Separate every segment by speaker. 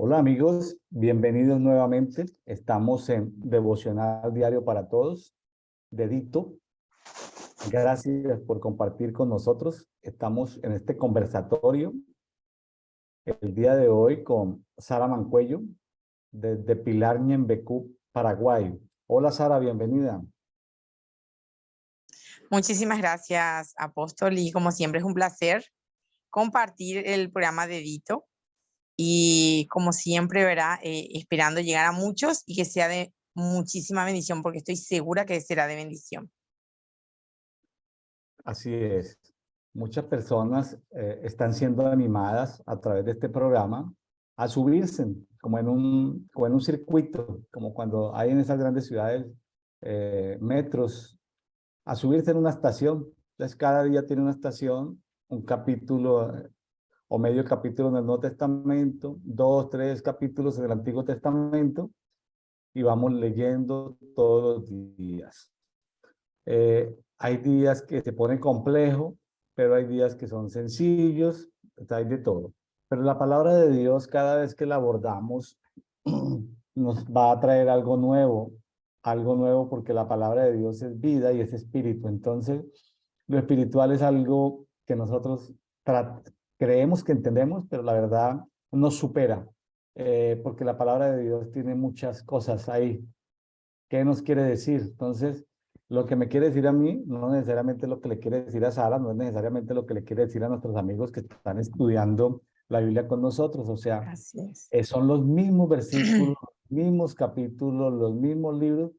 Speaker 1: Hola amigos, bienvenidos nuevamente. Estamos en Devocional Diario para Todos, Dedito. Gracias por compartir con nosotros. Estamos en este conversatorio el día de hoy con Sara Mancuello, desde Pilar, Ñembecú, Paraguay. Hola Sara, bienvenida.
Speaker 2: Muchísimas gracias, Apóstol, y como siempre es un placer compartir el programa de Dito y como siempre, ¿verdad? Esperando llegar a muchos y que sea de muchísima bendición, porque estoy segura que será de bendición.
Speaker 1: Así es. Muchas personas están siendo animadas a través de este programa a subirse como en un circuito, como cuando hay en esas grandes ciudades metros, a subirse en una estación. Entonces, cada día tiene una estación, un capítulo o medio capítulo en el Nuevo Testamento, dos, tres capítulos en el Antiguo Testamento, y vamos leyendo todos los días. Hay días que se pone complejo, pero hay días que son sencillos, hay de todo. Pero la palabra de Dios, cada vez que la abordamos, nos va a traer algo nuevo porque la palabra de Dios es vida y es espíritu. Entonces, lo espiritual es algo que nosotros creemos que entendemos, pero la verdad nos supera, porque la palabra de Dios tiene muchas cosas ahí. ¿Qué nos quiere decir? Entonces, lo que me quiere decir a mí, no necesariamente lo que le quiere decir a Sara, no es necesariamente lo que le quiere decir a nuestros amigos que están estudiando la Biblia con nosotros. O sea,
Speaker 2: Así es.
Speaker 1: son los mismos versículos, los mismos capítulos, los mismos libros,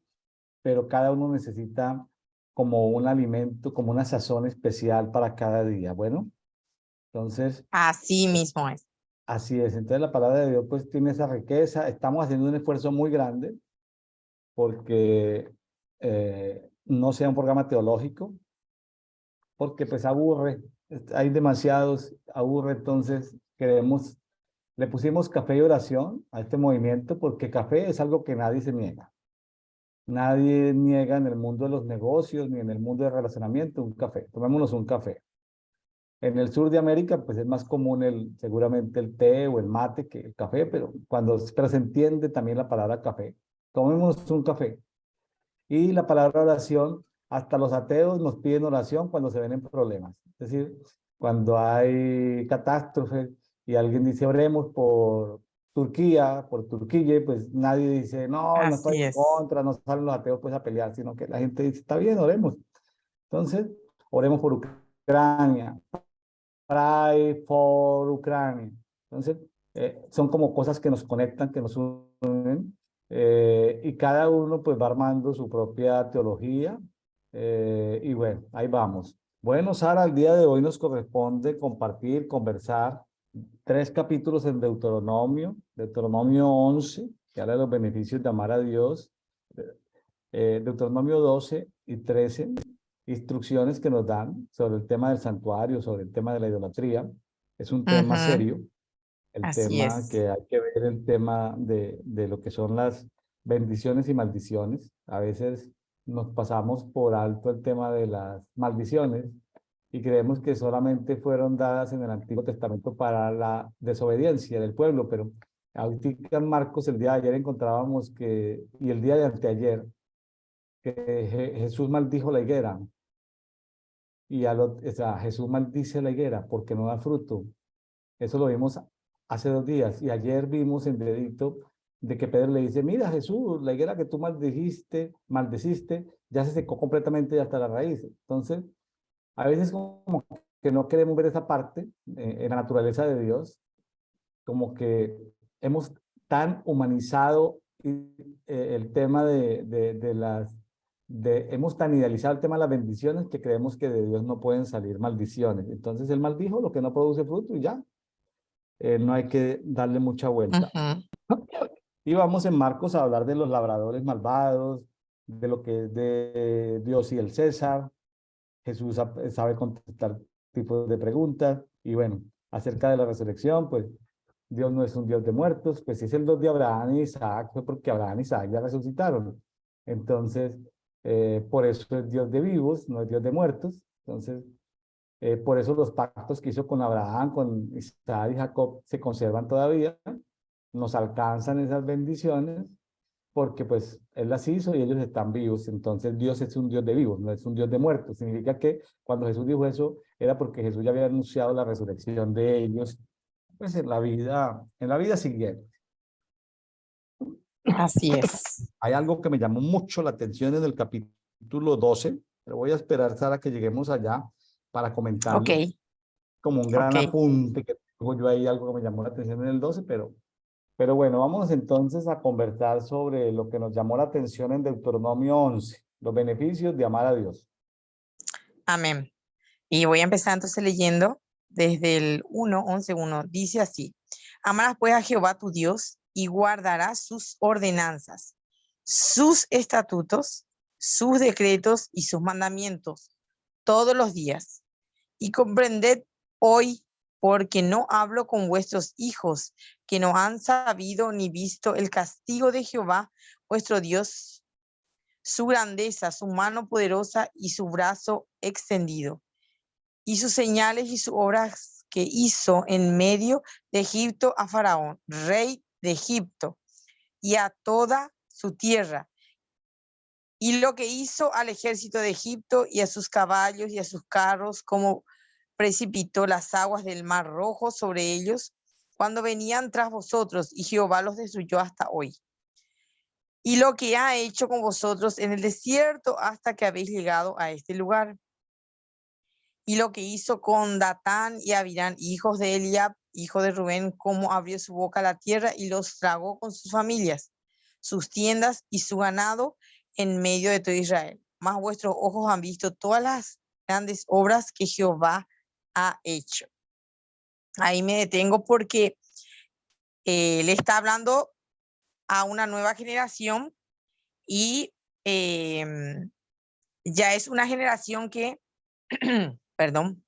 Speaker 1: pero cada uno necesita como un alimento, como una sazón especial para cada día. Bueno, entonces,
Speaker 2: Así mismo es.
Speaker 1: así es. Entonces, la palabra de Dios pues tiene esa riqueza. Estamos haciendo un esfuerzo muy grande porque no sea un programa teológico, porque pues aburre, hay demasiados, aburre, entonces queremos, le pusimos café y oración a este movimiento porque café es algo que nadie se niega. Nadie niega en el mundo de los negocios ni en el mundo del relacionamiento un café. Tomémonos un café. En el sur de América, pues es más común seguramente el té o el mate que el café, pero se entiende también la palabra café. Tomémonos un café. Y la palabra oración, hasta los ateos nos piden oración cuando se ven en problemas. Es decir, cuando hay catástrofes y alguien dice oremos por Turquía, pues nadie dice, no estoy
Speaker 2: Así
Speaker 1: en
Speaker 2: es.
Speaker 1: contra, no salen los ateos pues a pelear, sino que la gente dice, está bien, oremos. Entonces, oremos por Ucrania, pray for Ucrania. Entonces, son como cosas que nos conectan, que nos unen, y cada uno pues va armando su propia teología, y bueno, ahí vamos. Bueno, Sara, el día de hoy nos corresponde compartir, conversar tres capítulos en Deuteronomio 11, que habla de los beneficios de amar a Dios, Deuteronomio 12 y 13, instrucciones que nos dan sobre el tema del santuario, sobre el tema de la idolatría. Es un tema
Speaker 2: Ujú.
Speaker 1: serio, el
Speaker 2: Así
Speaker 1: tema
Speaker 2: es.
Speaker 1: que hay que ver, el tema de lo que son las bendiciones y maldiciones. A veces nos pasamos por alto el tema de las maldiciones y creemos que solamente fueron dadas en el Antiguo Testamento para la desobediencia del pueblo, pero ahorita en Marcos el día de ayer encontrábamos que, y el día de anteayer, que Jesús maldijo la higuera o sea, Jesús maldice la higuera porque no da fruto. Eso lo vimos hace 2 días y ayer vimos en Dedito de que Pedro le dice, mira Jesús, la higuera que tú maldeciste, ya se secó completamente hasta la raíz. Entonces, a veces como que no queremos ver esa parte en la naturaleza de Dios, como que hemos tan humanizado el tema hemos tan idealizado el tema de las bendiciones que creemos que de Dios no pueden salir maldiciones. Entonces él maldijo lo que no produce fruto y ya, no hay que darle mucha vuelta.
Speaker 2: Ujú.
Speaker 1: Y vamos en Marcos a hablar de los labradores malvados, de lo que es de Dios y el César. Jesús sabe contestar tipos de preguntas y bueno, acerca de la resurrección, pues Dios no es un Dios de muertos, pues si es el Dios de Abraham y Isaac, fue porque Abraham y Isaac ya resucitaron. Entonces, por eso es Dios de vivos, no es Dios de muertos. Entonces, por eso los pactos que hizo con Abraham, con Isaac y Jacob se conservan todavía. nos alcanzan esas bendiciones porque pues Él las hizo y ellos están vivos. Entonces Dios es un Dios de vivos, no es un Dios de muertos. Significa que cuando Jesús dijo eso era porque Jesús ya había anunciado la resurrección de ellos, pues en la vida siguiente.
Speaker 2: Así es.
Speaker 1: Hay algo que me llamó mucho la atención en el capítulo 12, pero voy a esperar, Sara, que lleguemos allá para
Speaker 2: Ok,
Speaker 1: comentarlo como un gran
Speaker 2: ok.
Speaker 1: apunte que tengo yo ahí, algo que me llamó la atención en el 12, pero bueno, vamos entonces a conversar sobre lo que nos llamó la atención en Deuteronomio 11, los beneficios de amar a Dios.
Speaker 2: Amén. Y voy a empezar entonces leyendo desde el 1, 11, 1. Dice así: Amarás pues a Jehová tu Dios y guardarás sus ordenanzas, sus estatutos, sus decretos y sus mandamientos todos los días. Y comprended hoy, porque no hablo con vuestros hijos, que no han sabido ni visto el castigo de Jehová vuestro Dios, su grandeza, su mano poderosa y su brazo extendido y sus señales y sus obras que hizo en medio de Egipto a Faraón, rey de Egipto, y a toda su tierra, y lo que hizo al ejército de Egipto y a sus caballos y a sus carros, como precipitó las aguas del mar Rojo sobre ellos cuando venían tras vosotros, y Jehová los destruyó hasta hoy. Y lo que ha hecho con vosotros en el desierto hasta que habéis llegado a este lugar. Y lo que hizo con Datán y Abirán, hijos de Eliab, hijo de Rubén, cómo abrió su boca a la tierra y los tragó con sus familias, sus tiendas y su ganado en medio de todo Israel. Mas vuestros ojos han visto todas las grandes obras que Jehová ha hecho. Ahí me detengo porque le está hablando a una nueva generación y ya es una generación que, perdón,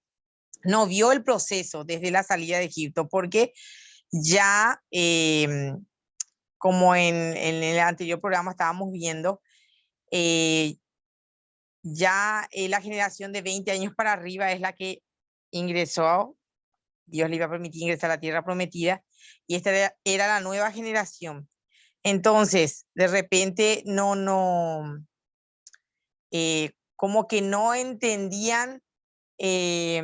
Speaker 2: no vio el proceso desde la salida de Egipto, porque ya, como en el anterior programa estábamos viendo, eh, ya la generación de 20 años para arriba es la que ingresó, Dios le iba a permitir ingresar a la tierra prometida, y esta era la nueva generación. Entonces, de repente, como que no entendían eh,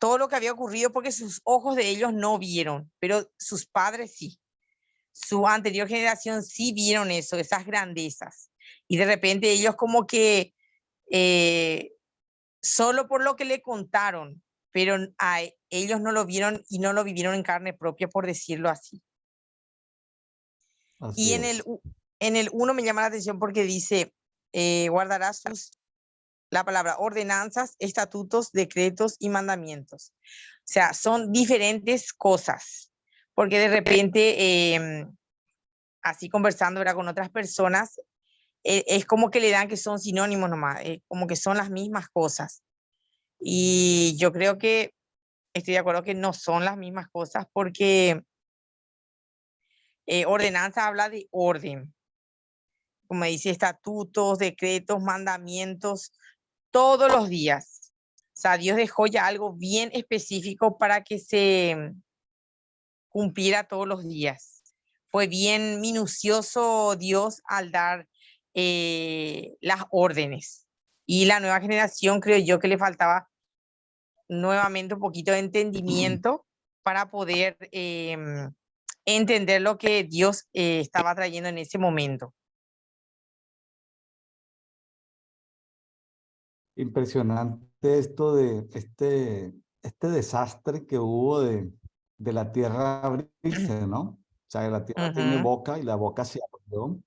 Speaker 2: todo lo que había ocurrido porque sus ojos de ellos no vieron, pero sus padres sí. Su anterior generación sí vieron eso, esas grandezas. Y de repente ellos como que eh, solo por lo que le contaron, pero ellos no lo vieron y no lo vivieron en carne propia, por decirlo así.
Speaker 1: Así
Speaker 2: Y
Speaker 1: es.
Speaker 2: en el uno me llama la atención porque dice, guardarás la palabra ordenanzas, estatutos, decretos y mandamientos. O sea, son diferentes cosas, porque de repente, así conversando era con otras personas, es como que le dan que son sinónimos nomás, como que son las mismas cosas. Y yo creo que estoy de acuerdo que no son las mismas cosas porque ordenanza habla de orden, como dice, estatutos, decretos, mandamientos, todos los días. O sea, Dios dejó ya algo bien específico para que se cumpliera todos los días. Fue bien minucioso Dios al dar las órdenes. Y la nueva generación, creo yo, que le faltaba nuevamente un poquito de entendimiento para poder entender lo que Dios estaba trayendo en ese momento.
Speaker 1: Impresionante esto de este desastre que hubo de la tierra abrirse, ¿no? O sea, la tierra tiene
Speaker 2: Ujú,
Speaker 1: boca y la boca se abrió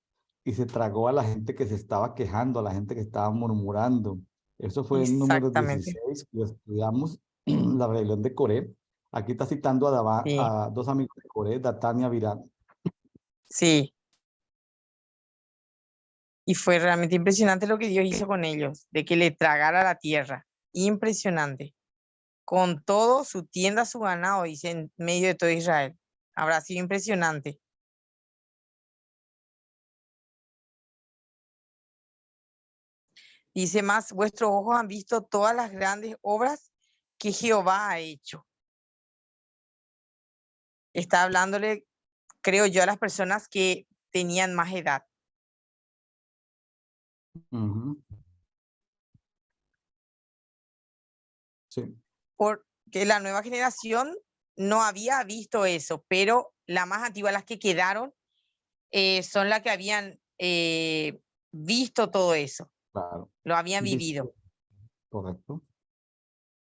Speaker 1: y se tragó a la gente que se estaba quejando, a la gente que estaba murmurando. Eso fue en Números
Speaker 2: exactamente.
Speaker 1: 16, lo estudiamos, la rebelión de Coré. Aquí está citando
Speaker 2: Sí,
Speaker 1: a dos amigos de Coré, Datán y Abiram.
Speaker 2: sí. Y fue realmente impresionante lo que Dios hizo con ellos, de que le tragara la tierra. Impresionante. Con todo su tienda, su ganado, dice, en medio de todo Israel. Habrá sido impresionante. Dice más, vuestros ojos han visto todas las grandes obras que Jehová ha hecho. está hablándole, creo yo, a las personas que tenían más edad.
Speaker 1: Ujú. Sí,
Speaker 2: Porque la nueva generación no había visto eso, pero la más antigua, las que quedaron, son las que habían visto todo eso,
Speaker 1: claro.
Speaker 2: lo habían
Speaker 1: Dice,
Speaker 2: vivido.
Speaker 1: correcto.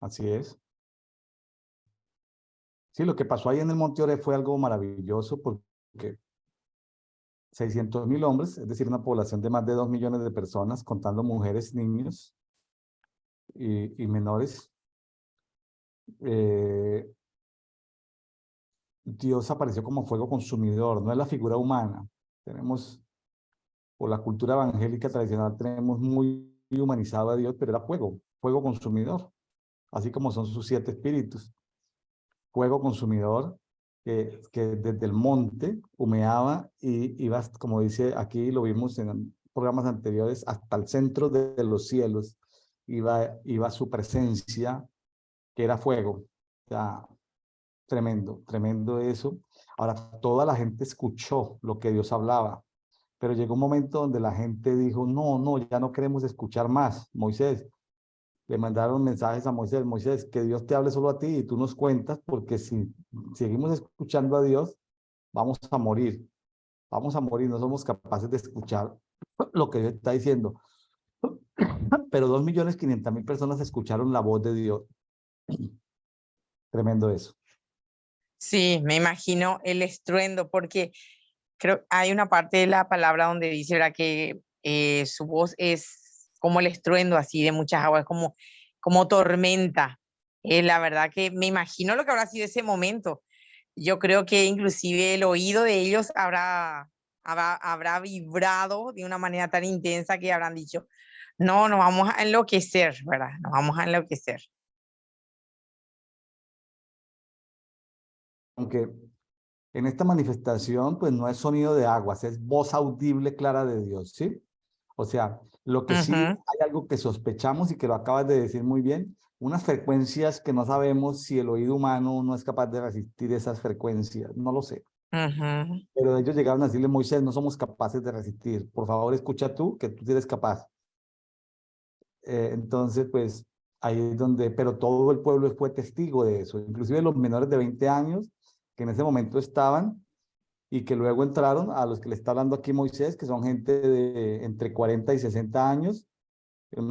Speaker 1: Así es. Sí, lo que pasó ahí en el Monte Oreb fue algo maravilloso porque 600.000 hombres, es decir, una población de más de 2 millones de personas, contando mujeres, niños y menores, eh, Dios apareció como fuego consumidor, no es la figura humana. Tenemos, por la cultura evangélica tradicional, tenemos muy humanizado a Dios, pero era fuego, fuego consumidor, así como son sus 7 espíritus. Fuego consumidor que desde el monte humeaba y iba, como dice aquí, lo vimos en programas anteriores, hasta el centro de los cielos, iba su presencia, que era fuego. O sea, tremendo, tremendo eso. Ahora, toda la gente escuchó lo que Dios hablaba, pero llegó un momento donde la gente dijo, no, no, ya no queremos escuchar más. Moisés, le mandaron mensajes a Moisés, Moisés, que Dios te hable solo a ti y tú nos cuentas, porque si seguimos escuchando a Dios, vamos a morir, no somos capaces de escuchar lo que Dios está diciendo. Pero 2.500.000 personas escucharon la voz de Dios. Tremendo eso.
Speaker 2: Sí, me imagino el estruendo, porque creo hay una parte de la palabra donde dice, ¿verdad?, que su voz es como el estruendo así de muchas aguas, como tormenta. La verdad que me imagino lo que habrá sido ese momento. Yo creo que inclusive el oído de ellos habrá vibrado de una manera tan intensa que habrán dicho, no, nos vamos a enloquecer, ¿verdad? Nos vamos a enloquecer.
Speaker 1: Aunque en esta manifestación, pues no es sonido de aguas, es voz audible clara de Dios, ¿sí? O sea, lo que sí
Speaker 2: Ujú,
Speaker 1: hay algo que sospechamos y que lo acabas de decir muy bien, unas frecuencias que no sabemos si el oído humano no es capaz de resistir esas frecuencias, no lo sé.
Speaker 2: ujú.
Speaker 1: Pero ellos llegaron a decirle, Moisés, no somos capaces de resistir, por favor escucha tú, que tú eres capaz. Entonces, pues ahí es donde, pero todo el pueblo fue testigo de eso, inclusive los menores de 20 años que en ese momento estaban y que luego entraron a los que le está hablando aquí Moisés, que son gente de entre 40 y 60 años,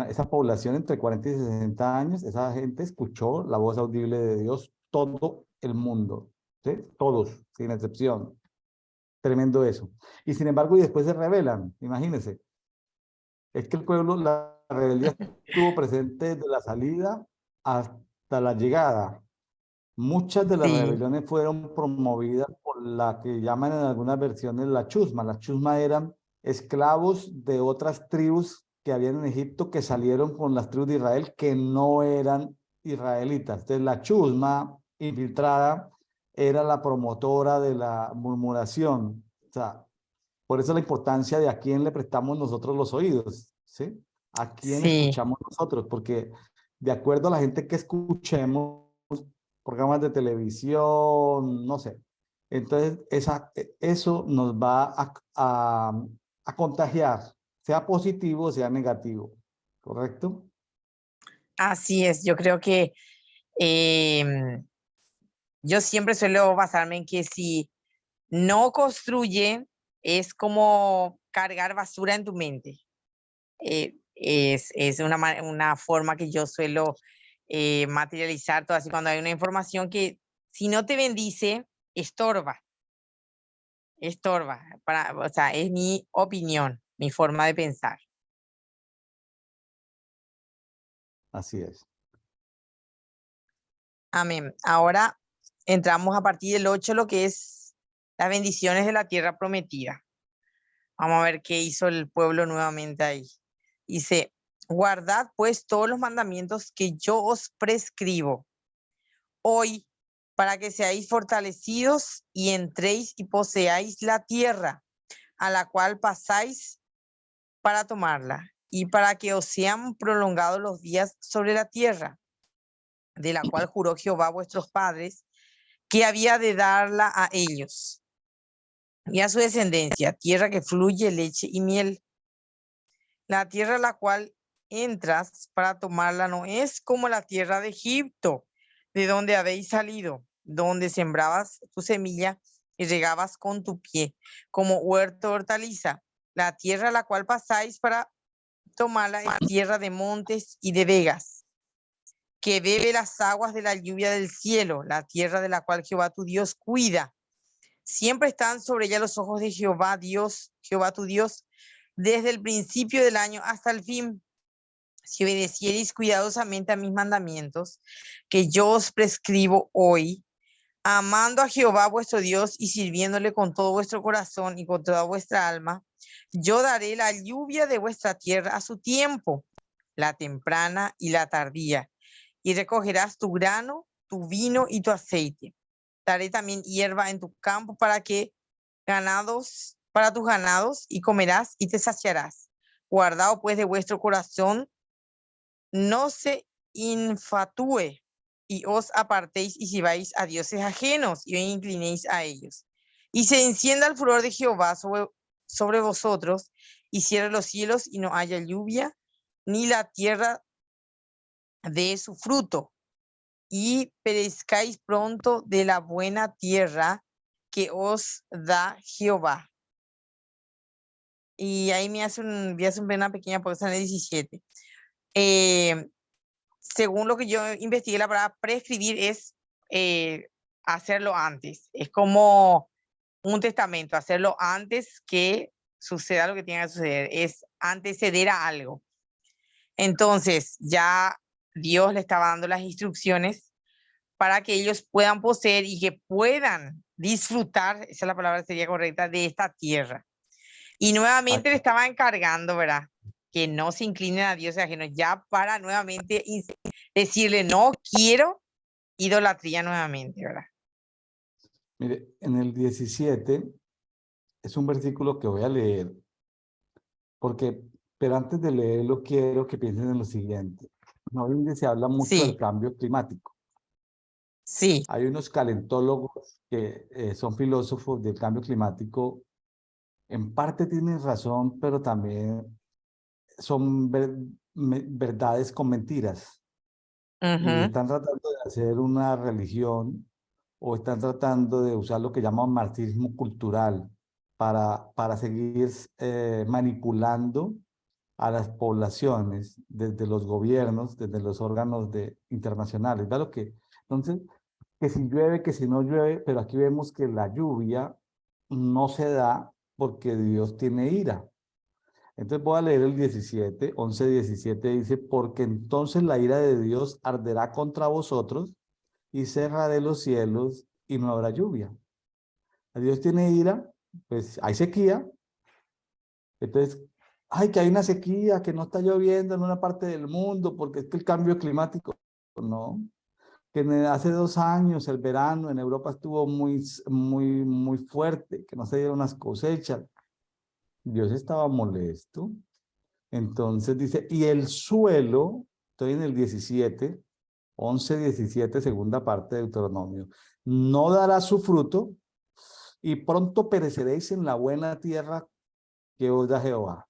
Speaker 1: esa población entre 40 y 60 años, esa gente escuchó la voz audible de Dios, todo el mundo, ¿sí? Todos, sin excepción. Tremendo eso. Y sin embargo, y después se rebelan, imagínense. Es que el pueblo, la rebeldía estuvo presente desde la salida hasta la llegada. Muchas de las
Speaker 2: Sí,
Speaker 1: rebeliones fueron promovidas por la que llaman en algunas versiones la chusma. Las chusma eran esclavos de otras tribus que habían en Egipto que salieron con las tribus de Israel que no eran israelitas. Entonces la chusma infiltrada era la promotora de la murmuración. O sea, por eso la importancia de a quién le prestamos nosotros los oídos, ¿sí? A quién
Speaker 2: sí,
Speaker 1: escuchamos nosotros, porque de acuerdo a la gente que escuchemos, programas de televisión, no sé. Entonces, eso nos va a contagiar, sea positivo o sea negativo, ¿correcto?
Speaker 2: así es. Yo creo que yo siempre suelo basarme en que si no construye, es como cargar basura en tu mente. Es una forma que yo suelo materializar todo así cuando hay una información que si no te bendice, estorba, estorba. O sea, es mi opinión, mi forma de pensar.
Speaker 1: Así es.
Speaker 2: Amén. Ahora entramos a partir del 8 lo que es las bendiciones de la tierra prometida. Vamos a ver qué hizo el pueblo nuevamente ahí. Dice, guardad pues todos los mandamientos que yo os prescribo hoy para que seáis fortalecidos y entréis y poseáis la tierra a la cual pasáis para tomarla y para que os sean prolongados los días sobre la tierra, de la cual juró Jehová a vuestros padres, que había de darla a ellos y a su descendencia, tierra que fluye leche y miel. La tierra a la cual entras para tomarla no es como la tierra de Egipto, de donde habéis salido, donde sembrabas tu semilla y regabas con tu pie, como huerto hortaliza. La tierra a la cual pasáis para tomarla es tierra de montes y de vegas, que bebe las aguas de la lluvia del cielo, la tierra de la cual Jehová tu Dios cuida. Siempre están sobre ella los ojos de Jehová Dios, Jehová tu Dios, desde el principio del año hasta el fin. Si obedeciereis cuidadosamente a mis mandamientos, que yo os prescribo hoy, amando a Jehová vuestro Dios y sirviéndole con todo vuestro corazón y con toda vuestra alma, yo daré la lluvia de vuestra tierra a su tiempo, la temprana y la tardía, y recogerás tu grano, tu vino y tu aceite. Daré también hierba en tu campo para tus ganados, y comerás y te saciarás. Guardado pues de vuestro corazón, no se infatúe y os apartéis y sirváis a dioses ajenos y os inclinéis a ellos. Y se encienda el furor de Jehová sobre vosotros y cierre los cielos y no haya lluvia, ni la tierra dé su fruto, y perezcáis pronto de la buena tierra que os da Jehová. Y ahí me hace una pequeña pausa en el 17. Según lo que yo investigué, la palabra prescribir es hacerlo antes. Es como un testamento, hacerlo antes que suceda lo que tenga que suceder. Es anteceder a algo. Entonces, ya Dios le estaba dando las instrucciones para que ellos puedan poseer y que puedan disfrutar, esa es la palabra que sería correcta, de esta tierra. Y nuevamente le estaba encargando, ¿verdad? Que no se inclinen a dioses ajenos, ya para nuevamente decirle, no quiero idolatría nuevamente, ¿verdad?
Speaker 1: Mire, en el 17 es un versículo que voy a leer, pero antes de leerlo quiero que piensen en lo siguiente. No se habla mucho del
Speaker 2: Sí,
Speaker 1: cambio climático.
Speaker 2: sí.
Speaker 1: Hay unos calentólogos que son filósofos del cambio climático. En parte tienen razón, pero también son verdades con mentiras. Y
Speaker 2: Ujú,
Speaker 1: están tratando de hacer una religión o están tratando de usar lo que llaman marxismo cultural para seguir manipulando a las poblaciones desde los gobiernos, desde los órganos internacionales. ¿Verdad? Entonces, que si llueve, que si no llueve, pero aquí vemos que la lluvia no se da porque Dios tiene ira. Entonces voy a leer el 17, 11, 17, dice, porque entonces la ira de Dios arderá contra vosotros y cerraré los cielos y no habrá lluvia. Dios tiene ira, pues hay sequía, entonces, ay, que hay una sequía, que no está lloviendo en una parte del mundo porque es que el cambio climático, no, que hace 2 años el verano en Europa estuvo muy fuerte, que no se dieron las cosechas. Dios estaba molesto. Entonces dice, y el suelo, estoy en el 17, 11, 17, segunda parte de Deuteronomio, no dará su fruto y pronto pereceréis en la buena tierra que os da Jehová.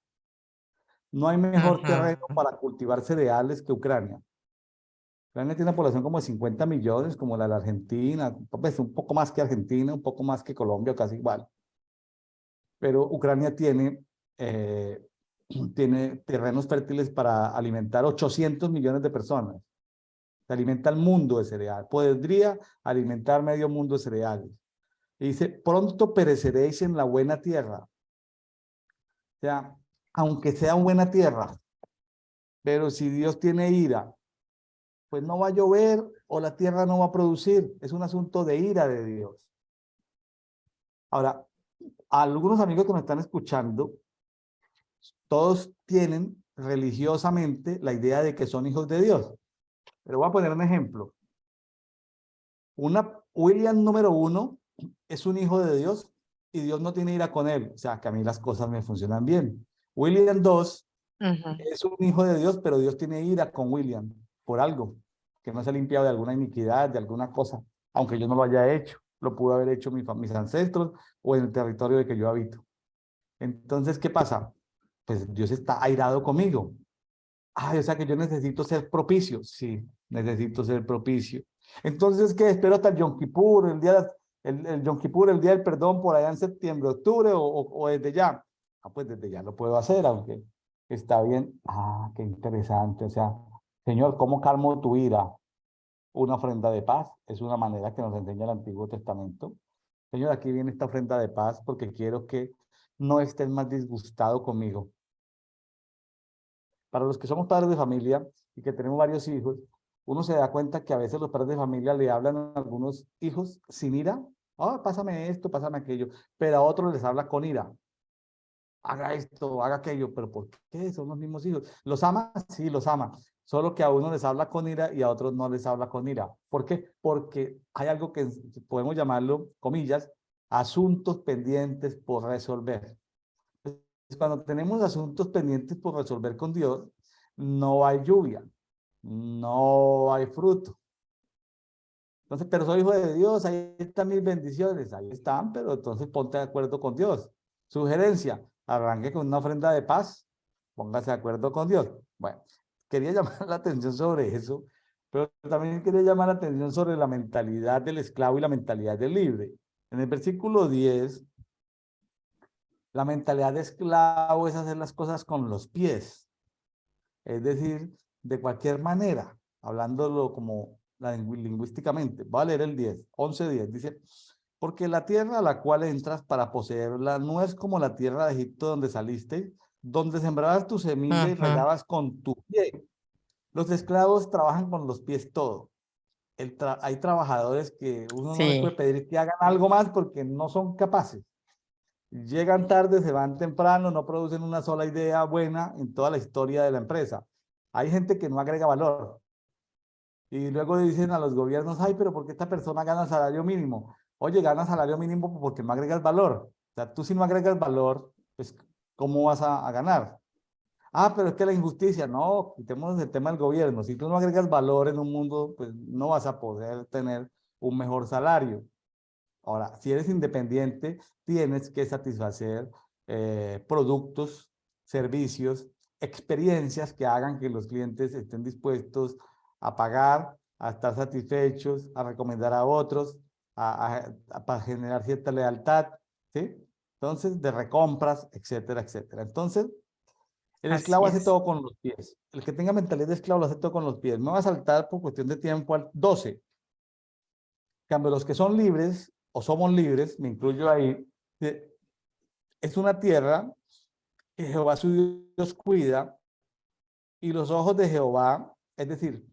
Speaker 1: No hay mejor terreno
Speaker 2: ujú,
Speaker 1: para cultivar cereales que Ucrania. Ucrania tiene una población como de 50 millones, como la de la Argentina, pues un poco más que Argentina, un poco más que Colombia, casi igual. Pero Ucrania eh, tiene terrenos fértiles para alimentar 800 millones de personas. Se alimenta el mundo de cereal. Podría alimentar medio mundo de cereales. Y dice, pronto pereceréis en la buena tierra. O sea, aunque sea buena tierra, pero si Dios tiene ira, pues no va a llover o la tierra no va a producir. Es un asunto de ira de Dios. Ahora, algunos amigos que me están escuchando, todos tienen religiosamente la idea de que son hijos de Dios. Pero voy a poner un ejemplo. William número 1 es un hijo de Dios y Dios no tiene ira con él. O sea, que a mí las cosas me funcionan bien. William 2
Speaker 2: ujú.
Speaker 1: es un hijo de Dios, pero Dios tiene ira con William por algo, que no se ha limpiado de alguna iniquidad, de alguna cosa. aunque yo no lo haya hecho. Lo pudo haber hecho mis ancestros o en el territorio de que yo habito. Entonces, ¿qué pasa? Pues Dios está airado conmigo. Ay, o sea que yo necesito ser propicio. Sí, necesito ser propicio. Entonces, ¿qué? Espero hasta el Yom Kippur, el Yom Kippur, el día del perdón, por allá en septiembre, octubre, o desde ya. Ah, pues desde ya lo puedo hacer, aunque está bien. Ah, qué interesante. O sea, Señor, ¿cómo calmo tu ira? Una ofrenda de paz. Es una manera que nos enseña el Antiguo Testamento. Señor, aquí viene esta ofrenda de paz porque quiero que no estés más disgustado conmigo. Para los que somos padres de familia y que tenemos varios hijos, uno se da cuenta que a veces los padres de familia le hablan a algunos hijos sin ira. Ah, pásame esto, pásame aquello. Pero a otros les habla con ira. Haga esto, haga aquello. ¿Pero por qué? Son los mismos hijos. ¿Los ama? Sí, los ama. Solo que a uno les habla con ira y a otros no les habla con ira. ¿Por qué? Porque hay algo que podemos llamarlo, comillas, asuntos pendientes por resolver. Cuando tenemos asuntos pendientes por resolver con Dios, no hay lluvia, no hay fruto. Entonces, pero soy hijo de Dios, ahí están mis bendiciones, ahí están, pero entonces ponte de acuerdo con Dios. Sugerencia, arranque con una ofrenda de paz, póngase de acuerdo con Dios. Bueno, quería llamar la atención sobre eso, pero también quería llamar la atención sobre la mentalidad del esclavo y la mentalidad del libre. En el versículo 10, la mentalidad de esclavo es hacer las cosas con los pies, es decir, de cualquier manera, hablándolo como lingüísticamente. Voy a leer el 10, 11:10, dice, porque la tierra a la cual entras para poseerla no es como la tierra de Egipto donde saliste, donde sembrabas tu semilla y
Speaker 2: Ujú.
Speaker 1: regabas con tu pie. Los esclavos trabajan con los pies todo. Hay trabajadores que uno no les puede
Speaker 2: Sí,
Speaker 1: pedir que hagan algo más porque no son capaces. Llegan tarde, se van temprano, no producen una sola idea buena en toda la historia de la empresa. Hay gente que no agrega valor. Y luego dicen a los gobiernos, ay, pero ¿por qué esta persona gana salario mínimo? Oye, gana salario mínimo porque no agregas valor. O sea, tú si no agregas valor, pues, ¿cómo vas a ganar? Ah, pero es que la injusticia, no, quitemos el tema del gobierno. Si tú no agregas valor en un mundo, pues no vas a poder tener un mejor salario. Ahora, si eres independiente, tienes que satisfacer productos, servicios, experiencias que hagan que los clientes estén dispuestos a pagar, a estar satisfechos, a recomendar a otros, para generar cierta lealtad, ¿sí? Entonces, de recompras, etcétera, etcétera. Entonces, el esclavo
Speaker 2: así
Speaker 1: hace
Speaker 2: es.
Speaker 1: todo con los pies. El que tenga mentalidad de esclavo lo hace todo con los pies. Me va a saltar por cuestión de tiempo al 12. En cambio, los que son libres, o somos libres, me incluyo ahí, es una tierra que Jehová su Dios cuida y los ojos de Jehová, es decir,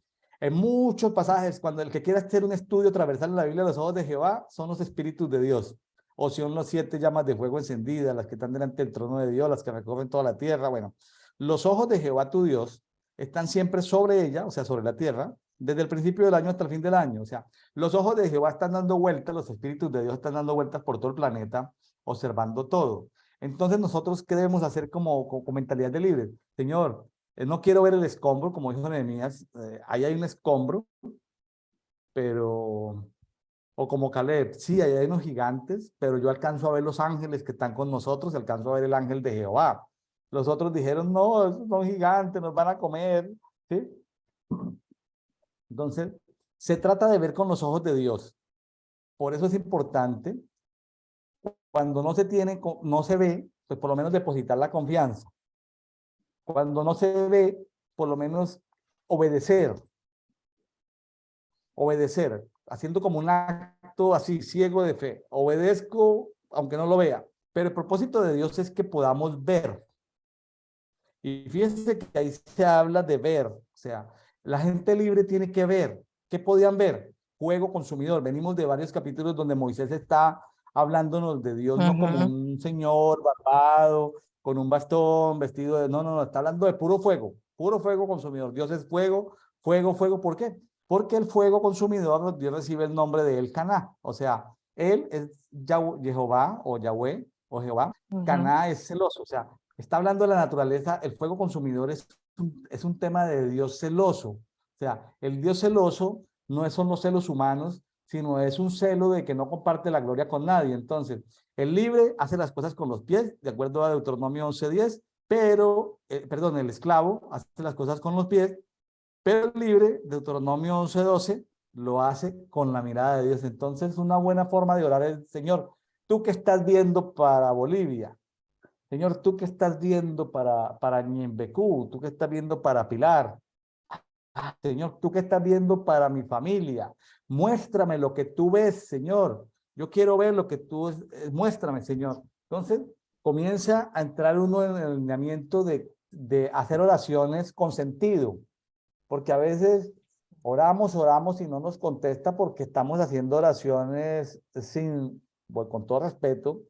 Speaker 1: en muchos pasajes, cuando el que quiera hacer un estudio transversal en la Biblia, los ojos de Jehová son los espíritus de Dios, o son los 7 llamas de fuego encendidas, las que están delante del trono de Dios, las que recorren toda la tierra. Bueno, los ojos de Jehová tu Dios están siempre sobre ella, o sea, sobre la tierra, desde el principio del año hasta el fin del año. O sea, los ojos de Jehová están dando vueltas, los espíritus de Dios están dando vueltas por todo el planeta, observando todo. Entonces, nosotros, ¿qué debemos hacer como mentalidad de libre? Señor, no quiero ver el escombro, como dijo Nehemías, ahí hay un escombro, pero, o como Caleb, sí, ahí hay unos gigantes, pero yo alcanzo a ver los ángeles que están con nosotros, alcanzo a ver el ángel de Jehová. Los otros dijeron, no, esos son gigantes, nos van a comer, ¿sí? Entonces, se trata de ver con los ojos de Dios. Por eso es importante, cuando no se tiene, no se ve, pues por lo menos depositar la confianza. Cuando no se ve, por lo menos obedecer, haciendo como un acto así, ciego de fe. Obedezco, aunque no lo vea. Pero el propósito de Dios es que podamos ver. Y fíjense que ahí se habla de ver. O sea, la gente libre tiene que ver. ¿Qué podían ver? Juego consumidor. Venimos de varios capítulos donde Moisés está hablándonos de Dios no como
Speaker 2: Ujú.
Speaker 1: un señor barbado, con un bastón, vestido de... No, no, no, está hablando de puro fuego consumidor. Dios es fuego, fuego, fuego. ¿Por qué? Porque el fuego consumidor, Dios recibe el nombre de El Caná. O sea, él es Jehová o Yahweh o Jehová.
Speaker 2: Ujú.
Speaker 1: Caná es celoso. O sea, está hablando de la naturaleza. El fuego consumidor es un tema de Dios celoso. O sea, el Dios celoso no son los celos humanos, sino es un celo de que no comparte la gloria con nadie. Entonces, el libre hace las cosas con los pies, de acuerdo a Deuteronomio 11:10, pero, perdón, el esclavo hace las cosas con los pies, pero el libre, Deuteronomio 11:12, lo hace con la mirada de Dios. Entonces, una buena forma de orar es: Señor, tú que estás viendo para Bolivia, Señor, tú que estás viendo para Ñembecú, tú que estás viendo para Pilar, Señor, tú que estás viendo para mi familia, muéstrame lo que tú ves, Señor. Yo quiero ver lo que tú muéstrame, Señor. Entonces, comienza a entrar uno en el alineamiento de hacer oraciones con sentido, porque a veces oramos y no nos contesta porque estamos haciendo oraciones sin, bueno, con todo respeto,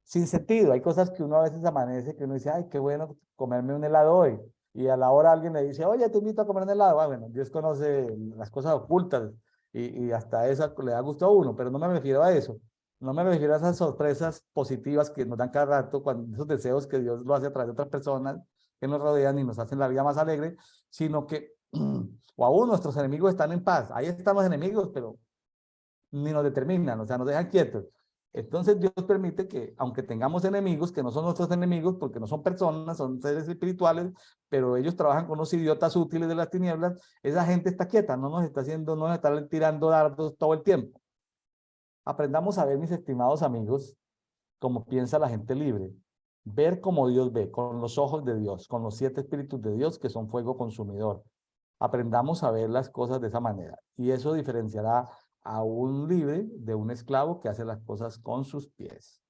Speaker 1: sin sentido. Hay cosas que uno a veces amanece que uno dice, ay, qué bueno comerme un helado hoy. Y a la hora alguien le dice, oye, te invito a comer un helado. Ah, bueno, Dios conoce las cosas ocultas y hasta eso le da gusto a uno, pero no me refiero a eso. No me refiero a esas sorpresas positivas que nos dan cada rato, cuando esos deseos que Dios lo hace a través de otras personas que nos rodean y nos hacen la vida más alegre, sino que, o aún nuestros enemigos están en paz. Ahí están los enemigos, pero ni nos determinan, o sea, nos dejan quietos. Entonces Dios permite que, aunque tengamos enemigos, que no son nuestros enemigos, porque no son personas, son seres espirituales, pero ellos trabajan con unos idiotas útiles de las tinieblas, esa gente está quieta, no nos está haciendo, no nos está tirando dardos todo el tiempo. Aprendamos a ver, mis estimados amigos, como piensa la gente libre. Ver como Dios ve, con los ojos de Dios, con los 7 espíritus de Dios que son fuego consumidor. Aprendamos a ver las cosas de esa manera. Y eso diferenciará a un libre de un esclavo que hace las cosas con sus pies.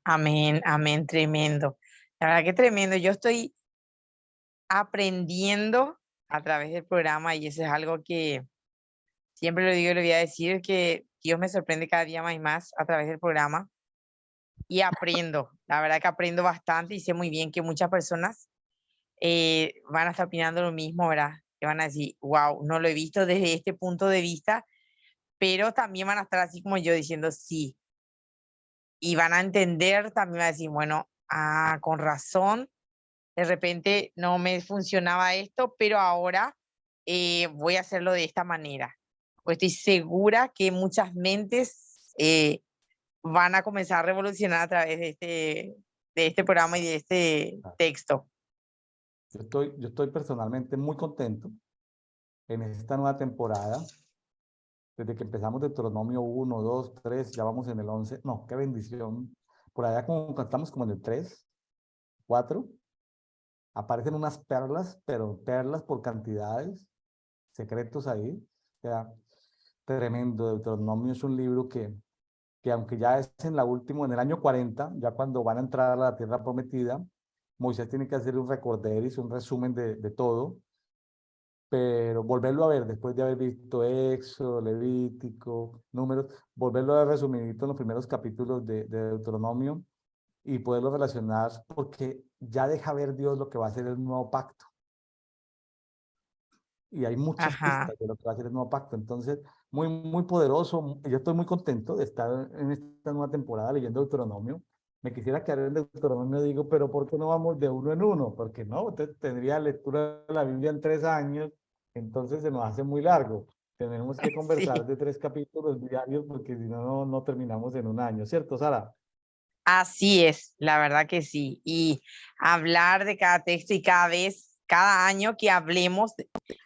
Speaker 2: Amén, amén, tremendo. La verdad que tremendo. Yo estoy aprendiendo a través del programa y eso es algo que siempre lo digo y le voy a decir, que Dios me sorprende cada día más y más a través del programa y aprendo. La verdad que aprendo bastante y sé muy bien que muchas personas van a estar opinando lo mismo, ¿verdad? Que van a decir, wow, no lo he visto desde este punto de vista, pero también van a estar así como yo diciendo sí. Y van a entender, también van a decir, bueno, con razón, de repente no me funcionaba esto, pero ahora voy a hacerlo de esta manera. Pues estoy segura que muchas mentes van a comenzar a revolucionar a través de este programa y de este texto.
Speaker 1: Yo estoy personalmente muy contento en esta nueva temporada. Desde que empezamos Deuteronomio 1, 2, 3, ya vamos en el 11. No, qué bendición. Por allá como estamos como en el 3, 4, aparecen unas perlas, pero perlas por cantidades, secretos ahí. O sea, tremendo. Deuteronomio es un libro que aunque ya es en la última, en el año 40, ya cuando van a entrar a la tierra prometida, Moisés tiene que hacer un recorderis, un resumen de todo, pero volverlo a ver después de haber visto Éxodo, Levítico, Números, volverlo a ver resumidito en los primeros capítulos de Deuteronomio y poderlo relacionar, porque ya deja ver Dios lo que va a ser el nuevo pacto. Y hay muchas
Speaker 2: Ajá.
Speaker 1: pistas de lo que va a ser el nuevo pacto. Entonces, muy, muy poderoso. Yo estoy muy contento de estar en esta nueva temporada leyendo Deuteronomio. Me quisiera quedar en Deuteronomio, digo, pero ¿por qué no vamos de uno en uno? Porque no, usted tendría lectura de la Biblia en 3 años, entonces se nos hace muy largo. Tenemos que conversar
Speaker 2: Sí,
Speaker 1: de 3 capítulos diarios porque si no, no terminamos en un año, ¿cierto, Sara?
Speaker 2: así es, la verdad que sí. Y hablar de cada texto y cada vez, cada año que hablemos,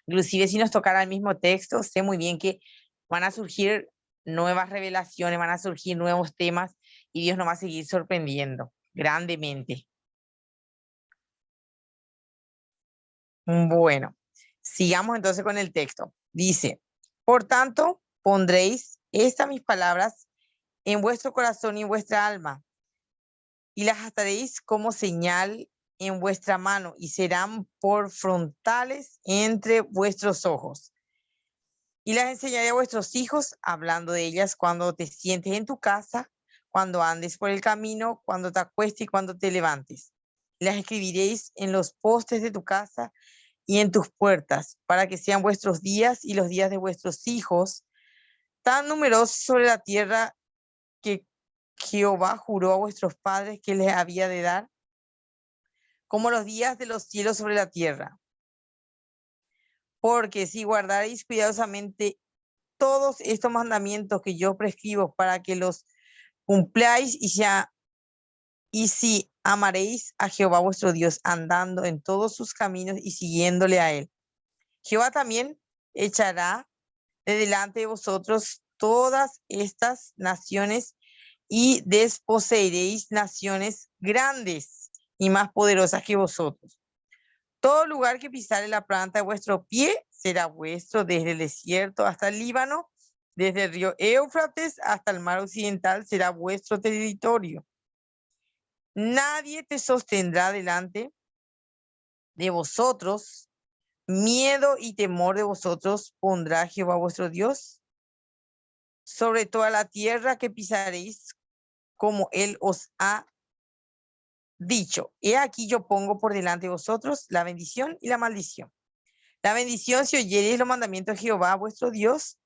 Speaker 2: inclusive si nos tocara el mismo texto, sé muy bien que van a surgir nuevas revelaciones, van a surgir nuevos temas y Dios nos va a seguir sorprendiendo grandemente. Bueno, sigamos entonces con el texto. Dice, por tanto, pondréis estas mis palabras en vuestro corazón y en vuestra alma, y las ataréis como señal en vuestra mano, y serán por frontales entre vuestros ojos. Y las enseñaré a vuestros hijos, hablando de ellas cuando te sientes en tu casa, cuando andes por el camino, cuando te acuestes y cuando te levantes. Las escribiréis en los postes de tu casa y en tus puertas, para que sean vuestros días y los días de vuestros hijos tan numerosos sobre la tierra que Jehová juró a vuestros padres que les había de dar, como los días de los cielos sobre la tierra. Porque si guardaréis cuidadosamente todos estos mandamientos que yo prescribo para que los cumpláis y si amaréis a Jehová vuestro Dios andando en todos sus caminos y siguiéndole a él. Jehová también echará de delante de vosotros todas estas naciones y desposeeréis naciones grandes y más poderosas que vosotros. Todo lugar que pisare la planta de vuestro pie será vuestro, desde el desierto hasta el Líbano, desde el río Éufrates hasta el mar occidental será vuestro territorio. Nadie te sostendrá delante de vosotros, miedo y temor de vosotros pondrá Jehová vuestro Dios sobre toda la tierra que pisaréis, como él os ha dicho. He aquí yo pongo por delante de vosotros la bendición y la maldición. La bendición si oyereis los mandamientos de Jehová vuestro Dios,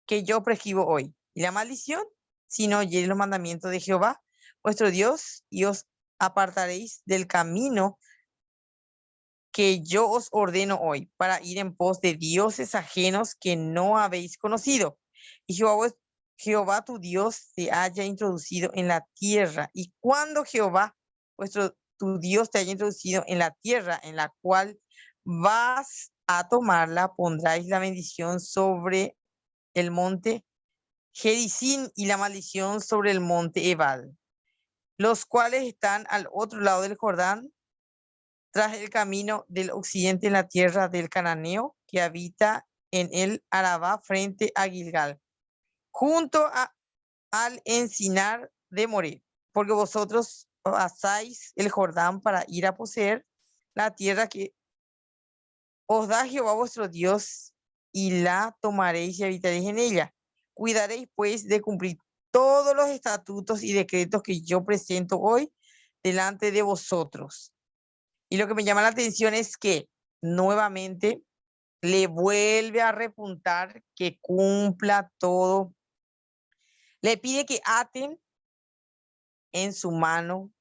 Speaker 2: que yo prescribo hoy. Y la maldición si no oyereis los mandamientos de Jehová vuestro Dios, y os apartaréis del camino que yo os ordeno hoy, para ir en pos de dioses ajenos que no habéis conocido. Y Jehová tu Dios te haya introducido en la tierra. Y cuando Jehová tu Dios te haya introducido en la tierra en la cual vas a tomarla, pondráis la bendición sobre el monte Gerizim y la maldición sobre el monte Ebal, los cuales están al otro lado del Jordán, tras el camino del occidente en la tierra del cananeo que habita en el Arabá frente a Gilgal, junto al encinar de Moré, porque vosotros pasáis el Jordán para ir a poseer la tierra que os da Jehová vuestro Dios, y la tomaréis y habitaréis en ella. Cuidaréis pues de cumplir todos los estatutos y decretos que yo presento hoy delante de vosotros. Y lo que me llama la atención es que nuevamente le vuelve a repuntar que cumpla todo. Le pide que aten en su mano,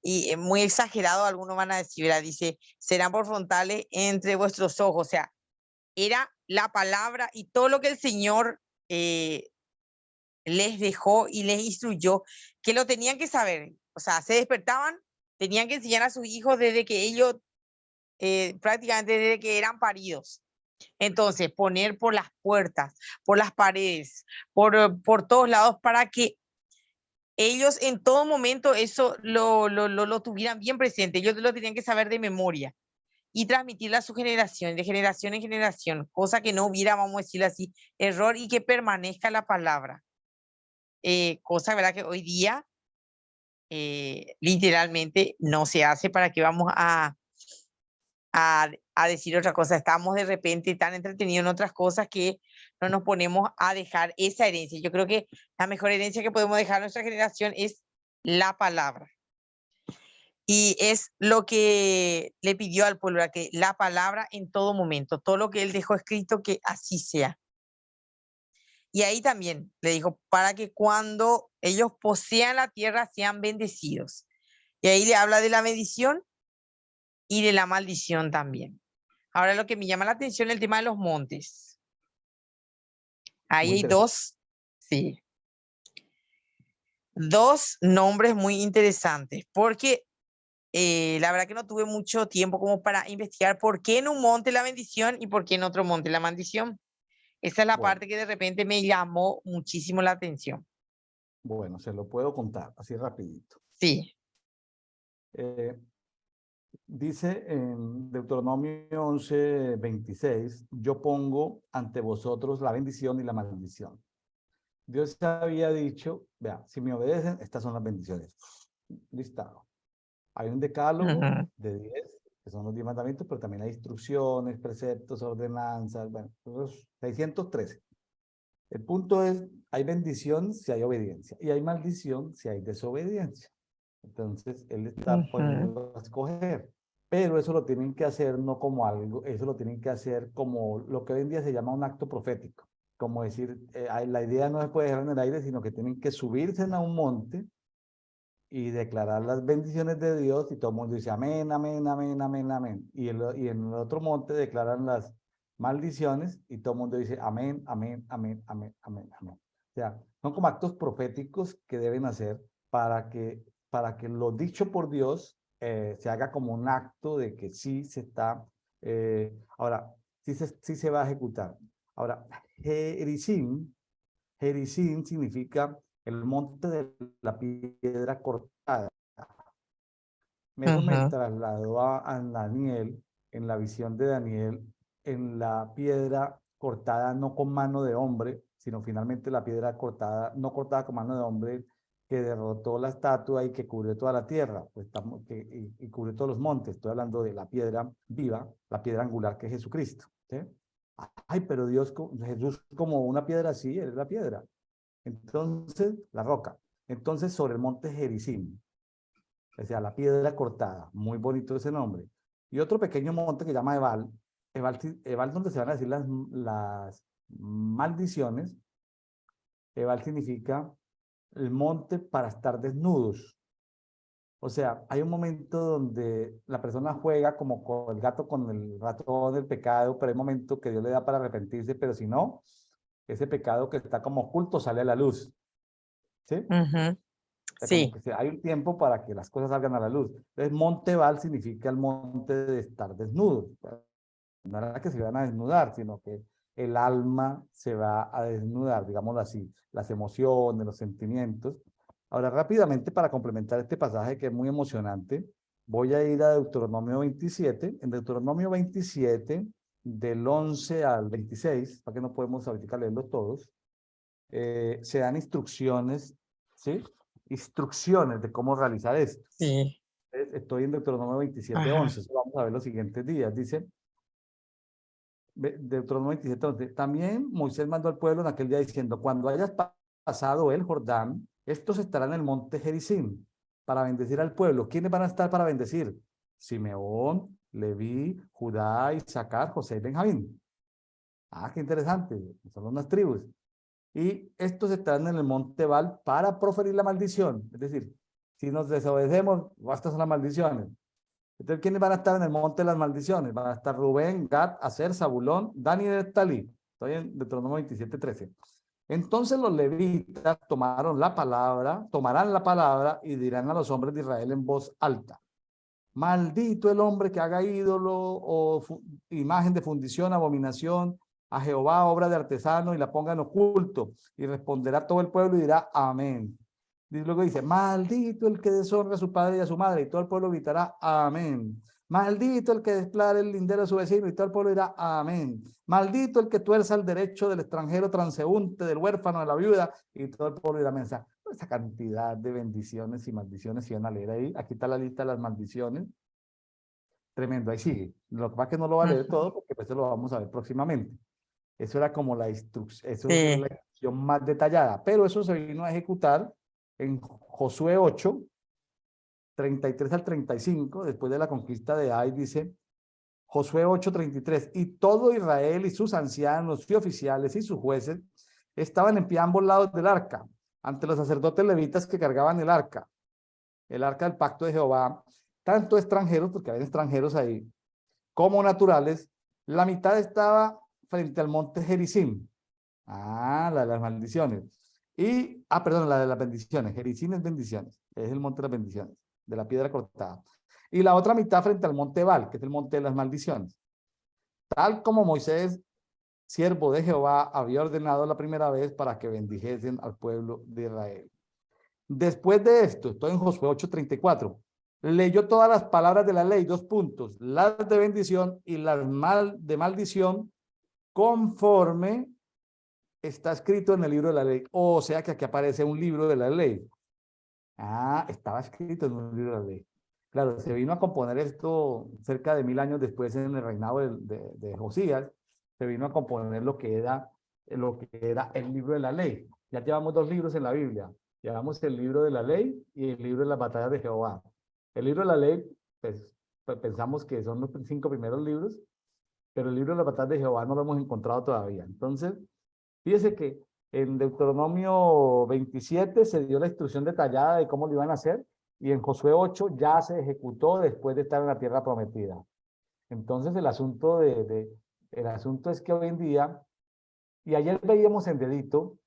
Speaker 2: y muy exagerado, algunos van a decir, ¿verdad? Dice, serán por frontales entre vuestros ojos. O sea, era la palabra y todo lo que el Señor les dejó y les instruyó, que lo tenían que saber. O sea, se despertaban, tenían que enseñar a sus hijos desde que ellos, prácticamente desde que eran paridos. Entonces, poner por las puertas, por las paredes, por todos lados, para que ellos en todo momento eso lo tuvieran bien presente. Ellos lo tenían que saber de memoria y transmitirla a su generación, de generación en generación, cosa que no hubiera, vamos a decirlo así, error, y que permanezca la palabra. Cosa, ¿verdad?, que hoy día literalmente no se hace. ¿Para que vamos a decir otra cosa? Estamos de repente tan entretenidos en otras cosas que no nos ponemos a dejar esa herencia. Yo creo que la mejor herencia que podemos dejar a nuestra generación es la palabra. Y es lo que le pidió al pueblo, que la palabra en todo momento, todo lo que él dejó escrito, que así sea. Y ahí también le dijo, para que cuando ellos posean la tierra sean bendecidos. Y ahí le habla de la bendición y de la maldición también. Ahora, lo que me llama la atención es el tema de los montes. Ahí hay sí, dos nombres muy interesantes, porque la verdad que no tuve mucho tiempo como para investigar por qué en un monte la bendición y por qué en otro monte la maldición. Esa es la
Speaker 1: Bueno,
Speaker 2: parte que de repente me llamó muchísimo la atención.
Speaker 1: bueno, se lo puedo contar así rapidito.
Speaker 2: Sí.
Speaker 1: Eh, Dice en Deuteronomio 11:26, yo pongo ante vosotros la bendición y la maldición. Dios había dicho, vea, si me obedecen, estas son las bendiciones. Listado. Hay un decálogo
Speaker 2: Ujú.
Speaker 1: de 10, que son los 10 mandamientos, pero también hay instrucciones, preceptos, ordenanzas, bueno, los 613. El punto es, hay bendición si hay obediencia y hay maldición si hay desobediencia. Entonces, él está
Speaker 2: Ujú.
Speaker 1: poniendo a escoger. Pero eso lo tienen que hacer no como algo, eso lo tienen que hacer como lo que hoy en día se llama un acto profético. Como decir, la idea no se puede dejar en el aire, sino que tienen que subirse a un monte y declarar las bendiciones de Dios, y todo el mundo dice amén, amén, amén, amén, amén. Y en el otro monte declaran maldiciones, y todo el mundo dice amén, amén, amén, amén, amén, amén. O sea, son como actos proféticos que deben hacer para que lo dicho por Dios se haga como un acto de que sí se está, ahora, sí se va a ejecutar. Ahora, Gerizim, Gerizim significa el monte de la piedra cortada. Eso me
Speaker 2: Ujú,
Speaker 1: trasladó a Daniel, en la visión de Daniel, en la piedra cortada no con mano de hombre, sino finalmente la piedra cortada, no cortada con mano de hombre, que derrotó la estatua y que cubrió toda la tierra, pues, y cubrió todos los montes. Estoy hablando de la piedra viva, la piedra angular que es Jesucristo. ¿Sí? Ay, pero Dios, Jesús como una piedra así, Él es la piedra. Entonces, la roca. Entonces, sobre el monte Gerizim, o sea, la piedra cortada, muy bonito ese nombre. Y otro pequeño monte que se llama Ebal, Ebal donde se van a decir las maldiciones. Ebal significa el monte para estar desnudos. O sea, hay un momento donde la persona juega como con el gato con el ratón del pecado, pero hay un momento que Dios le da para arrepentirse, pero si no, ese pecado que está como oculto sale a la luz. ¿Sí?
Speaker 2: ujú.
Speaker 1: O sea, como
Speaker 2: Sí,
Speaker 1: que hay un tiempo para que las cosas salgan a la luz. Entonces, Monteval significa el monte de estar desnudo. No era que se iban a desnudar, sino que el alma se va a desnudar, digámoslo así, las emociones, los sentimientos. Ahora, rápidamente, para complementar este pasaje que es muy emocionante, voy a ir a Deuteronomio 27. En Deuteronomio 27, del 11 al 26, para que no podemos ahorita leerlos todos, se dan instrucciones, ¿sí? Instrucciones de cómo realizar esto.
Speaker 2: sí.
Speaker 1: Estoy en Deuteronomio 27,
Speaker 2: Ajá.
Speaker 1: 11, eso vamos a ver los siguientes días. Dice, Deuteronomio 27, 11, también Moisés mandó al pueblo en aquel día diciendo, cuando hayas pasado el Jordán, estos estarán en el monte Gerizim para bendecir al pueblo. ¿Quiénes van a estar para bendecir? Simeón, Leví, Judá, Isaacar, José y Benjamín. Ah, qué interesante, son unas tribus. Y estos estarán en el monte Ebal para proferir la maldición. Es decir, si nos desobedecemos, estas son las maldiciones. Entonces, ¿quiénes van a estar en el monte de las maldiciones? Van a estar Rubén, Gad, Aser, Zabulón, Dan y Neftalí. Estoy en Deuteronomio 27, 13. Entonces los levitas tomarán la palabra y dirán a los hombres de Israel en voz alta. Maldito el hombre que haga ídolo o imagen de fundición, abominación a Jehová, obra de artesano, y la ponga en oculto. Y responderá todo el pueblo y dirá amén. Y luego dice, maldito el que deshonra a su padre y a su madre, y todo el pueblo gritará amén. Maldito el que desplare el lindero a su vecino, y todo el pueblo dirá amén. Maldito el que tuerza el derecho del extranjero transeúnte, del huérfano, de la viuda, y todo el pueblo dirá amén. Esa cantidad de bendiciones y maldiciones, si van a leer ahí, aquí está la lista de las maldiciones, tremendo, ahí sigue. Lo que pasa es que no lo va a leer
Speaker 2: Ujú,
Speaker 1: todo porque pues lo vamos a ver próximamente. Eso era como la instrucción, eso es
Speaker 2: sí.
Speaker 1: la instrucción más detallada, pero eso se vino a ejecutar en Josué 8, 33 al 35, después de la conquista de Ai, dice Josué 8, 33, y todo Israel y sus ancianos y oficiales y sus jueces estaban en pie a ambos lados del arca, ante los sacerdotes levitas que cargaban el arca del pacto de Jehová, tanto extranjeros, porque había extranjeros ahí, como naturales. La mitad estaba frente al monte Gerizim. Ah, la de las maldiciones. Perdón, la de las bendiciones. Gerizim es bendiciones. Es el monte de las bendiciones, de la piedra cortada. Y la otra mitad frente al monte Ebal, que es el monte de las maldiciones. Tal como Moisés, siervo de Jehová, había ordenado la primera vez para que bendijesen al pueblo de Israel. Después de esto, estoy en Josué 8:34. Leyó todas las palabras de la ley, dos puntos, las de bendición y las de maldición, conforme está escrito en el libro de la ley. O sea que aquí aparece un libro de la ley. Ah, estaba escrito en un libro de la ley. Claro, se vino a componer esto cerca de 1000 años después en el reinado de Josías. Se vino a componer lo que era el libro de la ley. Ya llevamos dos libros en la Biblia. Llevamos el libro de la ley y el libro de las batallas de Jehová. El libro de la ley, pues pensamos que son los 5 primeros libros, pero el libro de las batallas de Jehová no lo hemos encontrado todavía. Entonces, fíjese que en Deuteronomio 27 se dio la instrucción detallada de cómo lo iban a hacer, y en Josué 8 ya se ejecutó después de estar en la tierra prometida. Entonces el asunto El asunto es que hoy en día, y ayer veíamos en Dedito,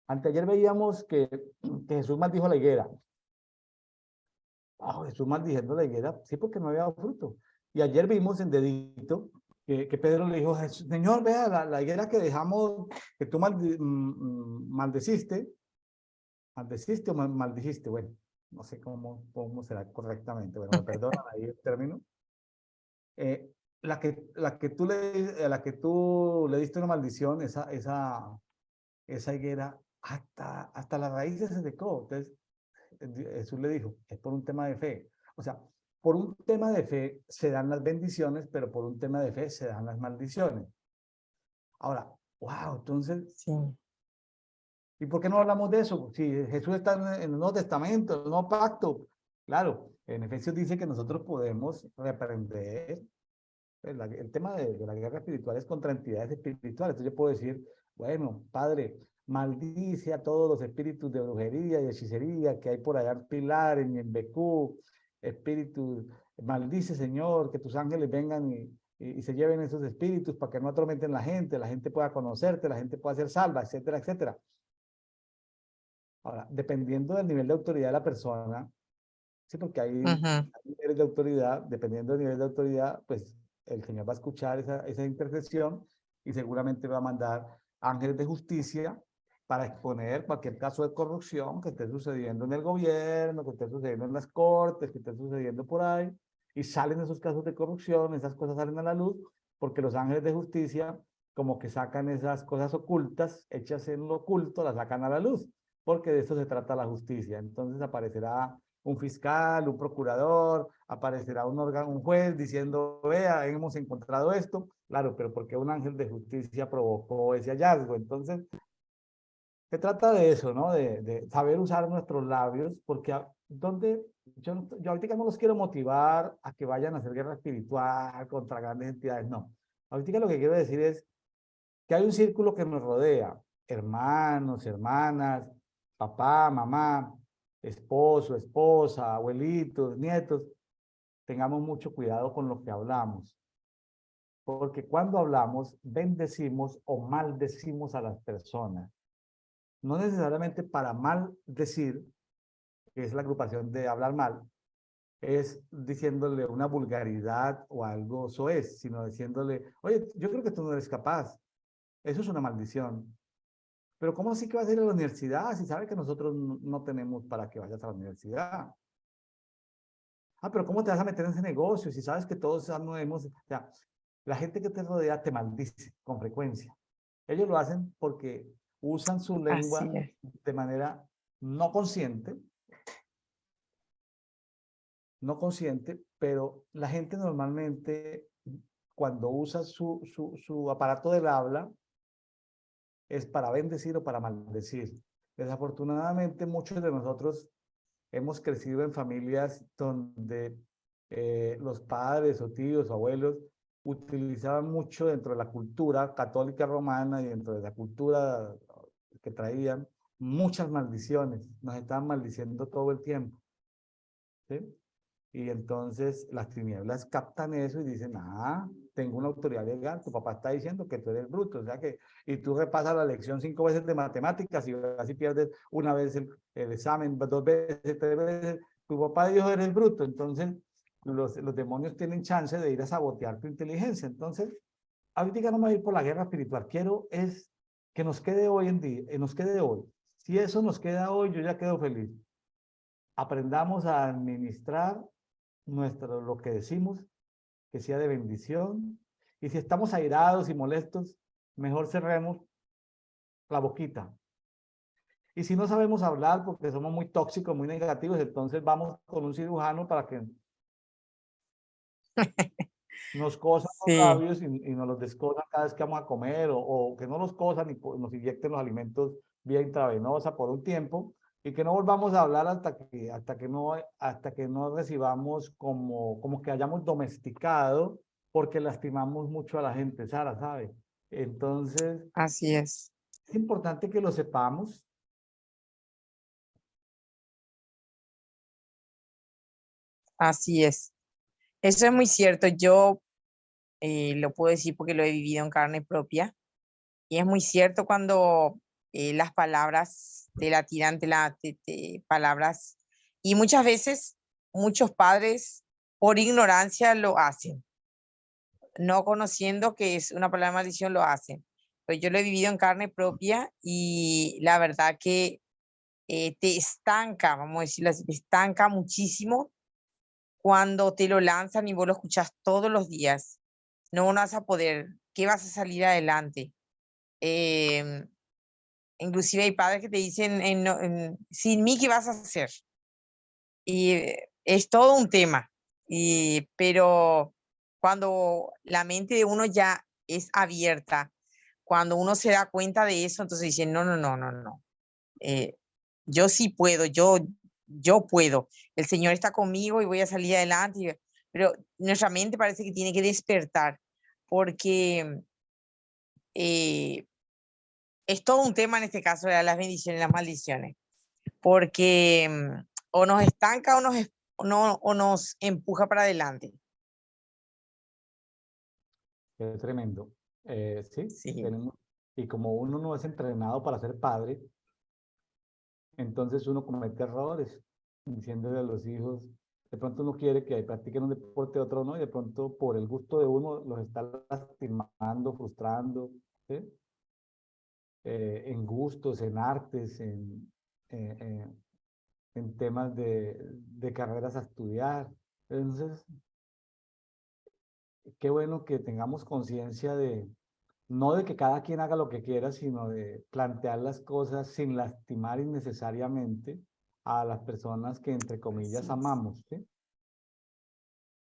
Speaker 1: anteayer veíamos que Jesús maldijo la higuera. Jesús maldiciendo la higuera, sí, porque no había dado fruto. Y ayer vimos en Dedito que Pedro le dijo, Señor, vea, la higuera que dejamos, que tú maldeciste o maldijiste, bueno, no sé cómo será correctamente, bueno, me perdonan ahí el término. A la que tú le diste una maldición, esa higuera, hasta las raíces se secó. Entonces, Jesús le dijo, es por un tema de fe. O sea, por un tema de fe se dan las bendiciones, pero por un tema de fe se dan las maldiciones. Ahora, wow, entonces,
Speaker 2: Sí.
Speaker 1: ¿y por qué no hablamos de eso? Si Jesús está en el Nuevo Testamento, en el Nuevo Pacto, claro, en Efesios dice que nosotros podemos reprender el tema de la guerra espiritual es contra entidades espirituales. Entonces yo puedo decir, bueno, Padre, maldice a todos los espíritus de brujería y hechicería que hay por allá en Pilar, en Ñembecú, espíritus, maldice, Señor, que tus ángeles vengan y se lleven esos espíritus para que no atormenten la gente pueda conocerte, la gente pueda ser salva, etcétera, etcétera. Ahora, dependiendo del nivel de autoridad de la persona, sí, porque hay niveles de autoridad, dependiendo del nivel de autoridad, pues el Señor va a escuchar esa intercesión y seguramente va a mandar ángeles de justicia para exponer cualquier caso de corrupción que esté sucediendo en el gobierno, que esté sucediendo en las cortes, que esté sucediendo por ahí, y salen esos casos de corrupción, esas cosas salen a la luz, porque los ángeles de justicia como que sacan esas cosas ocultas, hechas en lo oculto, las sacan a la luz, porque de eso se trata la justicia. Entonces aparecerá un fiscal, un procurador, aparecerá un juez diciendo, vea, hemos encontrado esto. Claro, pero porque un ángel de justicia provocó ese hallazgo. Entonces, se trata de eso, ¿no? De saber usar nuestros labios, porque yo ahorita no los quiero motivar a que vayan a hacer guerra espiritual contra grandes entidades, no. Ahorita lo que quiero decir es que hay un círculo que nos rodea, hermanos, hermanas, papá, mamá, esposo, esposa, abuelitos, nietos. Tengamos mucho cuidado con lo que hablamos, porque cuando hablamos, bendecimos o maldecimos a las personas. No necesariamente para maldecir, que es la agrupación de hablar mal, es diciéndole una vulgaridad o algo soez, sino diciéndole, oye, yo creo que tú no eres capaz. Eso es una maldición. Pero ¿cómo así que vas a ir a la universidad si sabe que nosotros no tenemos para que vayas a la universidad? Pero ¿cómo te vas a meter en ese negocio si sabes que todos no hemos... O sea, la gente que te rodea te maldice con frecuencia. Ellos lo hacen porque usan su
Speaker 2: Así
Speaker 1: lengua
Speaker 2: es.
Speaker 1: de manera no consciente, pero la gente normalmente cuando usa su aparato del habla es para bendecir o para maldecir. Desafortunadamente, muchos de nosotros hemos crecido en familias donde los padres o tíos o abuelos utilizaban mucho dentro de la cultura católica romana y dentro de la cultura que traían muchas maldiciones. Nos estaban maldiciendo todo el tiempo. ¿Sí? Y entonces las tinieblas captan eso y dicen, tengo una autoridad legal, tu papá está diciendo que tú eres bruto, o sea que, y tú repasas la lección 5 veces de matemáticas y así pierdes una vez el examen, 2 veces, 3 veces, tu papá dijo eres bruto, entonces los demonios tienen chance de ir a sabotear tu inteligencia. Entonces, ahorita no me voy a ir por la guerra espiritual, quiero es que nos quede hoy en día, nos quede hoy. Si eso nos queda hoy, yo ya quedo feliz. Aprendamos a administrar lo que decimos, que sea de bendición. Y si estamos airados y molestos, mejor cerremos la boquita. Y si no sabemos hablar porque somos muy tóxicos, muy negativos, entonces vamos con un cirujano para que nos cosan los
Speaker 2: Sí,
Speaker 1: labios y nos los descosan cada vez que vamos a comer, o que no los cosan y nos inyecten los alimentos vía intravenosa por un tiempo, y que no volvamos a hablar hasta que no recibamos como que hayamos domesticado, porque lastimamos mucho a la gente, Sara, ¿sabe? Entonces,
Speaker 2: así es.
Speaker 1: es importante que lo sepamos.
Speaker 2: Así es. Eso es muy cierto. Yo lo puedo decir porque lo he vivido en carne propia. Y es muy cierto cuando las palabras te la tiran, palabras, y muchas veces muchos padres por ignorancia lo hacen, no conociendo que es una palabra de maldición lo hacen. Pero yo lo he vivido en carne propia y la verdad que te estanca, vamos a decirlo así, te estanca muchísimo cuando te lo lanzan y vos lo escuchás todos los días. No vas a poder, ¿qué vas a salir adelante? Em, Inclusive hay padres que te dicen, sin mí, ¿qué vas a hacer? Y es todo un tema. Pero cuando la mente de uno ya es abierta, cuando uno se da cuenta de eso, entonces dice, no, no, no, no, no. eh, yo sí puedo, yo puedo. El Señor está conmigo y voy a salir adelante. Pero nuestra mente parece que tiene que despertar porque eh, es todo un tema en este caso de las bendiciones y las maldiciones, porque o nos estanca o nos empuja para adelante.
Speaker 1: Es tremendo. Sí,
Speaker 2: Sí,
Speaker 1: tenemos, y como uno no es entrenado para ser padre, entonces uno comete errores, diciéndole a los hijos, de pronto uno quiere que practiquen un deporte, otro no, y de pronto por el gusto de uno los está lastimando, frustrando, ¿sí? En gustos, en artes, eh, eh, en temas de carreras a estudiar. Entonces, qué bueno que tengamos conciencia de, no de que cada quien haga lo que quiera, sino de plantear las cosas sin lastimar innecesariamente a las personas que, entre comillas,
Speaker 2: así es.
Speaker 1: amamos, ¿sí?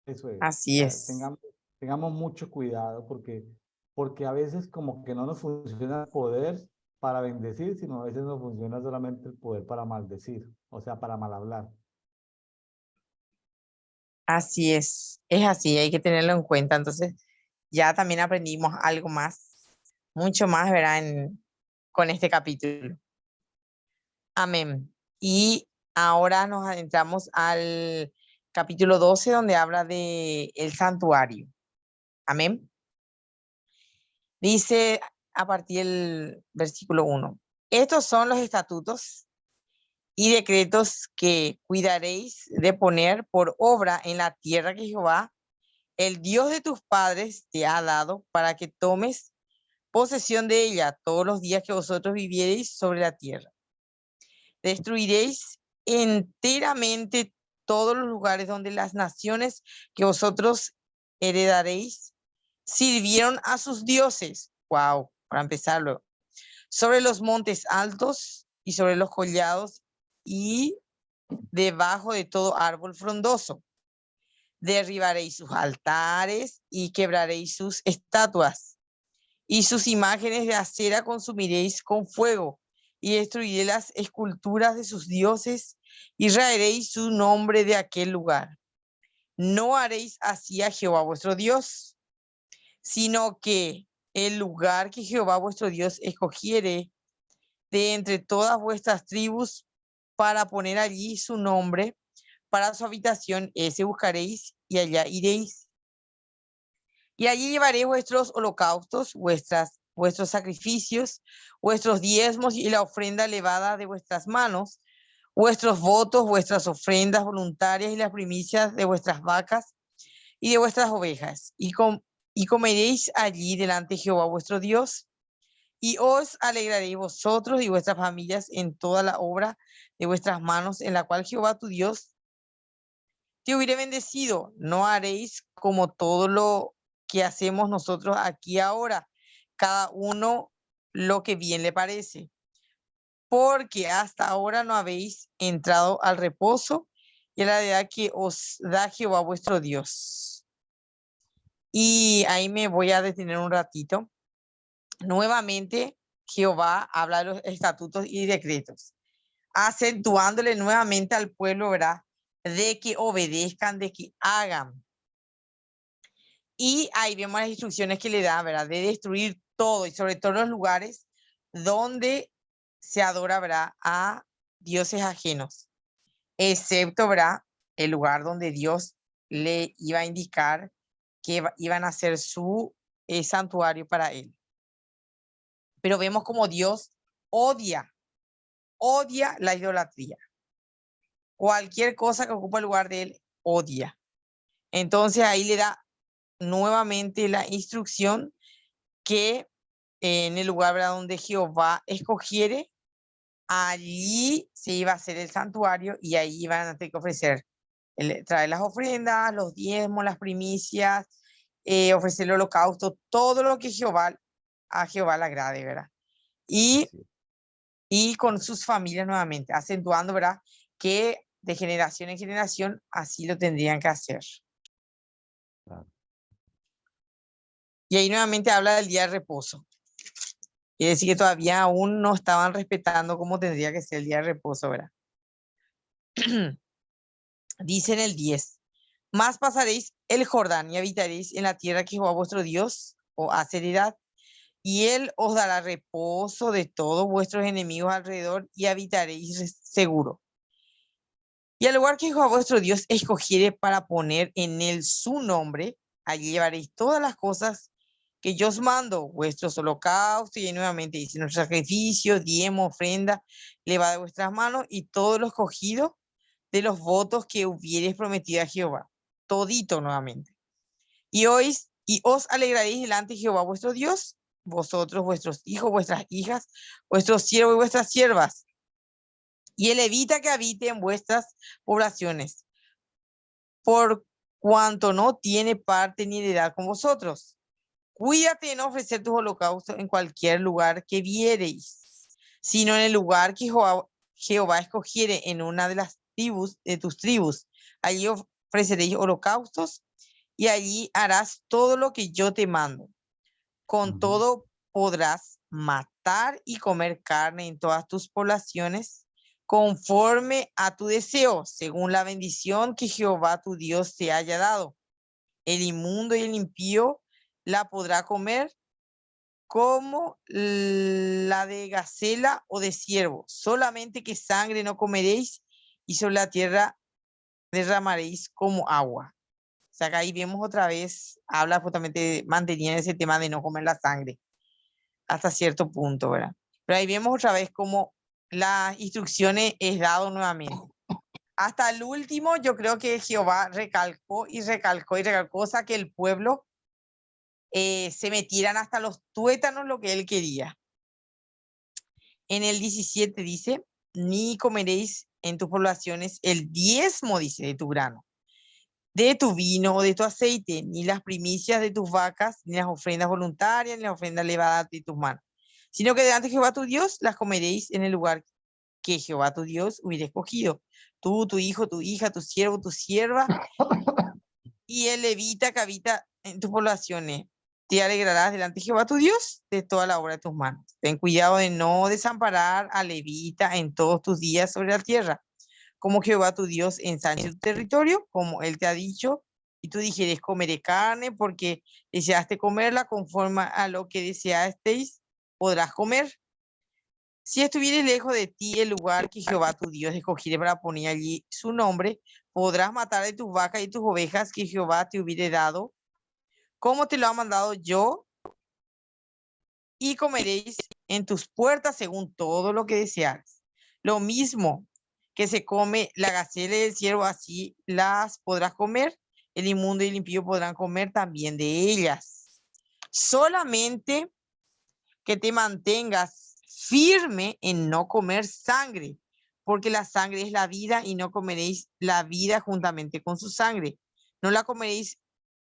Speaker 1: Eso es.
Speaker 2: Así es.
Speaker 1: Tengamos mucho cuidado porque a veces como que no nos funciona el poder para bendecir, sino a veces nos funciona solamente el poder para maldecir, o sea, para mal hablar.
Speaker 2: Así es así, hay que tenerlo en cuenta. Entonces, ya también aprendimos algo más, mucho más, ¿verdad? Con este capítulo. Amén. Y ahora nos adentramos al capítulo 12 donde habla de el santuario. Amén. Dice a partir del versículo 1: estos son los estatutos y decretos que cuidaréis de poner por obra en la tierra que Jehová, el Dios de tus padres, te ha dado para que tomes posesión de ella todos los días que vosotros viviereis sobre la tierra. Destruiréis enteramente todos los lugares donde las naciones que vosotros heredaréis sirvieron a sus dioses. Wow, para empezarlo. Sobre los montes altos y sobre los collados y debajo de todo árbol frondoso. Derribaréis sus altares y quebraréis sus estatuas, y sus imágenes de acera consumiréis con fuego, y destruiréis las esculturas de sus dioses, y raeréis su nombre de aquel lugar. No haréis así a Jehová vuestro Dios, sino que el lugar que Jehová vuestro Dios escogiere de entre todas vuestras tribus para poner allí su nombre, para su habitación, ese buscaréis y allá iréis. Y allí llevaréis vuestros holocaustos, vuestros sacrificios, vuestros diezmos y la ofrenda elevada de vuestras manos, vuestros votos, vuestras ofrendas voluntarias y las primicias de vuestras vacas y de vuestras ovejas. Y comeréis allí delante de Jehová vuestro Dios. Y os alegraréis vosotros y vuestras familias en toda la obra de vuestras manos, en la cual Jehová tu Dios te hubiere bendecido. No haréis como todo lo que hacemos nosotros aquí ahora, cada uno lo que bien le parece, porque hasta ahora no habéis entrado al reposo y a la edad que os da Jehová vuestro Dios. Y ahí me voy a detener un ratito. Nuevamente, Jehová habla de los estatutos y decretos, acentuándole nuevamente al pueblo, ¿verdad? De que obedezcan, de que hagan. Y ahí vemos las instrucciones que le da, ¿verdad? De destruir todo y sobre todo los lugares donde se adora, ¿verdad? A dioses ajenos, excepto, ¿verdad? El lugar donde Dios le iba a indicar que iban a ser su santuario para él. Pero vemos como Dios odia la idolatría. Cualquier cosa que ocupa el lugar de él, odia. Entonces ahí le da nuevamente la instrucción que en el lugar, ¿verdad?, donde Jehová escogiere, allí se iba a hacer el santuario y ahí iban a tener que ofrecer, traer las ofrendas, los diezmos, las primicias, ofrecer el holocausto, todo lo que a Jehová le agrade, ¿verdad? Y con sus familias nuevamente, acentuando, ¿verdad?, que de generación en generación así lo tendrían que hacer.
Speaker 1: Claro.
Speaker 2: Y ahí nuevamente habla del día de reposo. Quiere decir que todavía aún no estaban respetando cómo tendría que ser el día de reposo, ¿verdad? Dice en el 10, más pasaréis el Jordán y habitaréis en la tierra que Jehová vuestro Dios os hace heredad, y él os dará reposo de todos vuestros enemigos alrededor y habitaréis seguro. Y al lugar que Jehová vuestro Dios escogiere para poner en él su nombre, allí llevaréis todas las cosas que yo os mando, vuestros holocaustos, y nuevamente dice, nuestros sacrificios, diezmo, ofrenda, levada de vuestras manos, y todo lo escogido de los votos que hubierais prometido a Jehová. Todito nuevamente. Y os alegraréis delante de Jehová vuestro Dios, vosotros, vuestros hijos, vuestras hijas, vuestros siervos y vuestras siervas, y el levita que habite en vuestras poblaciones, por cuanto no tiene parte ni heredad con vosotros. Cuídate de no ofrecer tus holocaustos en cualquier lugar que viereis, sino en el lugar que Jehová escogiere en una de las tribus, de tus tribus. Allí ofreceréis holocaustos y allí harás todo lo que yo te mando. Con todo podrás matar y comer carne en todas tus poblaciones, conforme a tu deseo, según la bendición que Jehová tu Dios te haya dado. El inmundo y el impío la podrá comer como la de gacela o de ciervo. Solamente que sangre no comeréis, y sobre la tierra derramaréis como agua. O sea, que ahí vemos otra vez, habla justamente, mantenía ese tema de no comer la sangre hasta cierto punto, ¿verdad? Pero ahí vemos otra vez cómo las instrucciones es dado nuevamente. Hasta el último, yo creo que Jehová recalcó y recalcó y recalcó, o sea, que el pueblo se metieran hasta los tuétanos lo que él quería. En el 17 dice, ni comeréis en tus poblaciones el diezmo, dice, de tu grano, de tu vino o de tu aceite, ni las primicias de tus vacas, ni las ofrendas voluntarias, ni las ofrendas levadas de tus manos, sino que delante de Jehová tu Dios las comeréis en el lugar que Jehová tu Dios hubiera escogido. Tú, tu hijo, tu hija, tu siervo, tu sierva, y el levita que habita en tus poblaciones. Te alegrarás delante de Jehová tu Dios de toda la obra de tus manos. Ten cuidado de no desamparar al levita en todos tus días sobre la tierra, como Jehová tu Dios ensanche tu territorio, como él te ha dicho, y tú dijeres, comeré carne, porque deseaste comerla conforme a lo que deseasteis, podrás comer. Si estuvieres lejos de ti el lugar que Jehová tu Dios escogiere para poner allí su nombre, podrás matar de tus vacas y tus ovejas que Jehová te hubiere dado, como te lo ha mandado yo, y comeréis en tus puertas según todo lo que deseares. Lo mismo que se come la gacela y el ciervo, así las podrás comer. El inmundo y el impío podrán comer también de ellas. Solamente que te mantengas firme en no comer sangre, porque la sangre es la vida y no comeréis la vida juntamente con su sangre. No la comeréis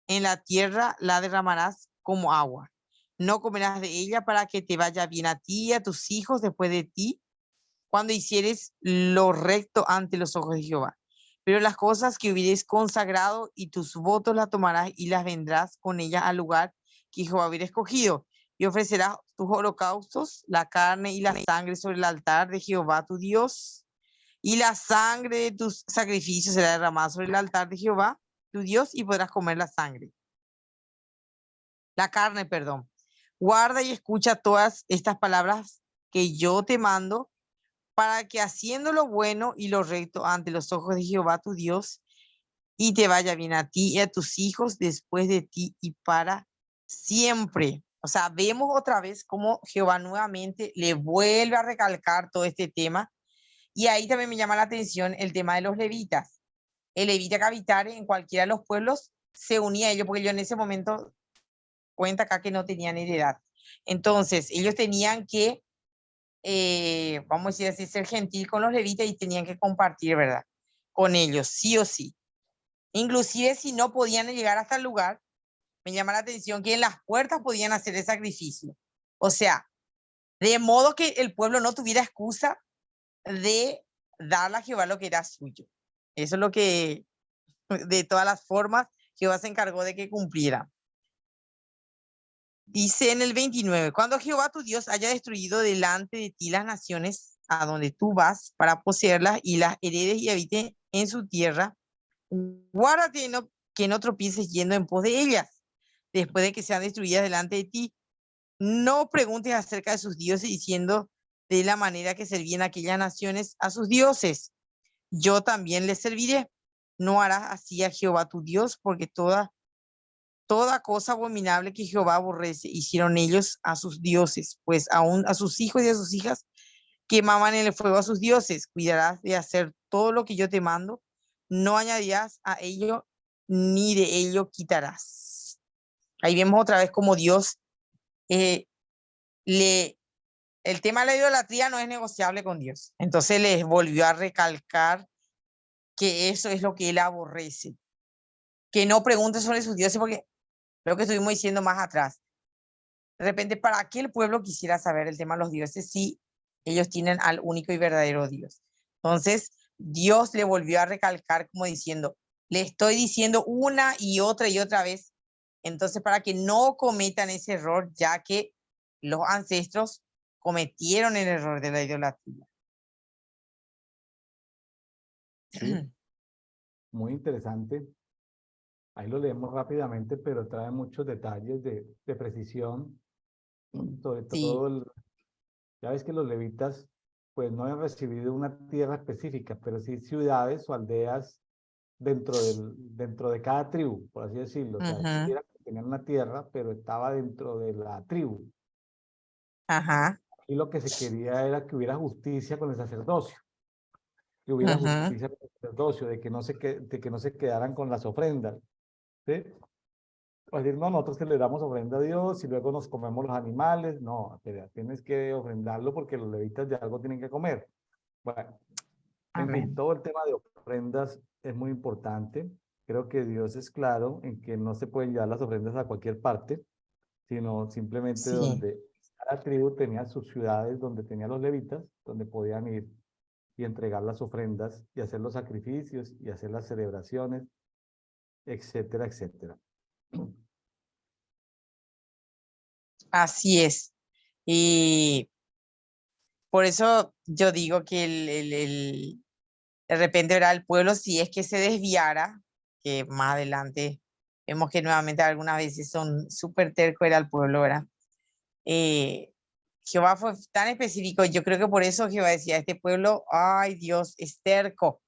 Speaker 2: en la tierra, la derramarás como agua. No comerás de ella para que te vaya bien a ti y a tus hijos después de ti, cuando hicieres lo recto ante los ojos de Jehová. Pero las cosas que hubieres consagrado y tus votos las tomarás y las vendrás con ellas al lugar que Jehová hubiera escogido, y ofrecerás tus holocaustos, la carne y la sangre sobre el altar de Jehová tu Dios, y la sangre de tus sacrificios será derramada sobre el altar de Jehová tu Dios, y podrás comer la carne, perdón. Guarda y escucha todas estas palabras que yo te mando, para que haciendo lo bueno y lo recto ante los ojos de Jehová tu Dios, y te vaya bien a ti y a tus hijos después de ti y para siempre. O sea, vemos otra vez cómo Jehová nuevamente le vuelve a recalcar todo este tema. Y ahí también me llama la atención el tema de los levitas. El levita que habitare en cualquiera de los pueblos se unía a ellos, porque yo en ese momento cuenta acá que no tenían heredad. Entonces, ellos tenían que, vamos a decir así, ser gentil con los levitas y tenían que compartir, ¿verdad? Con ellos, sí o sí. Inclusive si no podían llegar hasta el lugar, me llama la atención que en las puertas podían hacer el sacrificio. O sea, de modo que el pueblo no tuviera excusa de darle a Jehová lo que era suyo. Eso es lo que, de todas las formas, Jehová se encargó de que cumpliera. Dice en el 29, cuando Jehová tu Dios haya destruido delante de ti las naciones a donde tú vas para poseerlas y las heredes y habite en su tierra, guárdate que no tropieces yendo en pos de ellas, después de que sean destruidas delante de ti. No preguntes acerca de sus dioses diciendo de la manera que servían aquellas naciones a sus dioses. Yo también les serviré. No harás así a Jehová tu Dios, porque toda cosa abominable que Jehová aborrece hicieron ellos a sus dioses, pues aún a sus hijos y a sus hijas quemaban en el fuego a sus dioses. Cuidarás de hacer todo lo que yo te mando, no añadirás a ello ni de ello quitarás. Ahí vemos otra vez como Dios el tema de la idolatría no es negociable con Dios. Entonces les volvió a recalcar que eso es lo que él aborrece. Que no pregunte sobre sus dioses, porque lo que estuvimos diciendo más atrás. De repente, ¿para qué el pueblo quisiera saber el tema de los dioses si ellos tienen al único y verdadero Dios? Entonces, Dios le volvió a recalcar como diciendo, le estoy diciendo una y otra vez, entonces para que no cometan ese error, ya que los ancestros cometieron el error de la idolatría.
Speaker 1: Sí, muy interesante. Ahí lo leemos rápidamente, pero trae muchos detalles de precisión, sobre
Speaker 2: Sí,
Speaker 1: todo, ya ves que los levitas pues no habían recibido una tierra específica, pero sí ciudades o aldeas dentro de cada tribu, por así decirlo. O sea, sí
Speaker 2: ujú,
Speaker 1: era que tenían una tierra, pero estaba dentro de la tribu.
Speaker 2: ajá,
Speaker 1: Y lo que se quería era que hubiera justicia con el sacerdocio, que hubiera
Speaker 2: ujú,
Speaker 1: justicia con el sacerdocio, de que no se quedaran con las ofrendas. ¿Sí? O decir, no, nosotros que le damos ofrenda a Dios y luego nos comemos los animales. No, espera, tienes que ofrendarlo porque los levitas de algo tienen que comer. Bueno, en fin,
Speaker 2: amén.
Speaker 1: todo el tema de ofrendas es muy importante. Creo que Dios es claro en que no se pueden llevar las ofrendas a cualquier parte, sino simplemente
Speaker 2: Sí,
Speaker 1: donde cada tribu tenía sus ciudades, donde tenía los levitas, donde podían ir y entregar las ofrendas y hacer los sacrificios y hacer las celebraciones, etcétera, etcétera.
Speaker 2: así es. Y por eso yo digo que de repente verá el pueblo, si es que se desviara, que más adelante vemos que nuevamente algunas veces son súper terco era el pueblo, ¿verdad? Eh, Jehová fue tan específico, yo creo que por eso Jehová decía, este pueblo, ay Dios, es terco,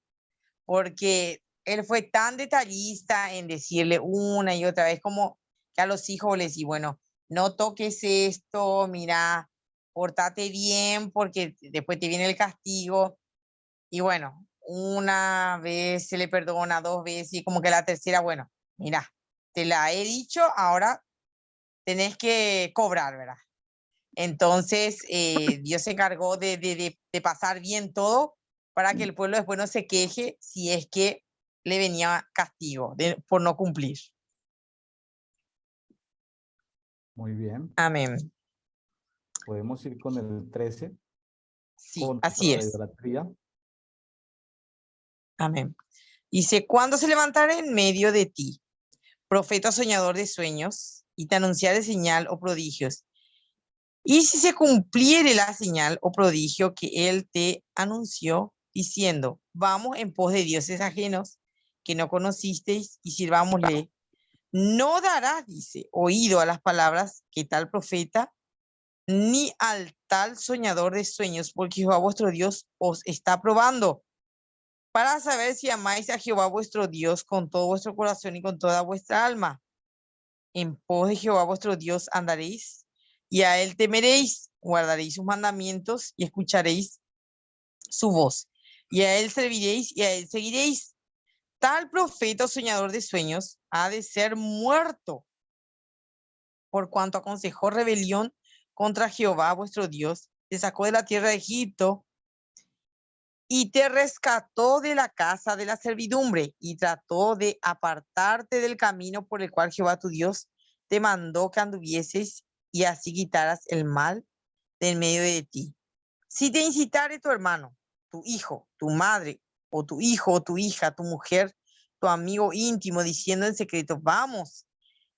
Speaker 2: porque él fue tan detallista en decirle una y otra vez, como que a los hijos les decía, bueno, no toques esto, mira, pórtate bien, porque después te viene el castigo. Y bueno, una vez se le perdona, dos veces, y como que la tercera, bueno, mira, te la he dicho, ahora tenés que cobrar, ¿verdad? Entonces, Dios se encargó de pasar bien todo para que el pueblo después no se queje si es que le venía castigo por no cumplir.
Speaker 1: Muy bien.
Speaker 2: Amén.
Speaker 1: Podemos ir con el 13,
Speaker 2: Sí, así
Speaker 1: contra la
Speaker 2: es.
Speaker 1: idolatría.
Speaker 2: Amén. Dice, cuando se levantara en medio de ti, profeta soñador de sueños, y te anunciare señal o prodigios, y si se cumpliere la señal o prodigio que él te anunció, diciendo, vamos en pos de dioses ajenos que no conocisteis y sirvámosle, no darás, dice, oído a las palabras que tal profeta, ni al tal soñador de sueños, porque Jehová vuestro Dios os está probando para saber si amáis a Jehová vuestro Dios con todo vuestro corazón y con toda vuestra alma. En pos de Jehová vuestro Dios andaréis, y a él temeréis, guardaréis sus mandamientos y escucharéis su voz, y a él serviréis y a él seguiréis. Tal profeta o soñador de sueños ha de ser muerto, por cuanto aconsejó rebelión contra Jehová vuestro Dios, te sacó de la tierra de Egipto y te rescató de la casa de la servidumbre y trató de apartarte del camino por el cual Jehová tu Dios te mandó que anduvieses y así quitaras el mal de en medio de ti. Si te incitare tu hermano, tu hijo, tu madre, o tu hijo, o tu hija, tu mujer, tu amigo íntimo, diciendo en secreto, vamos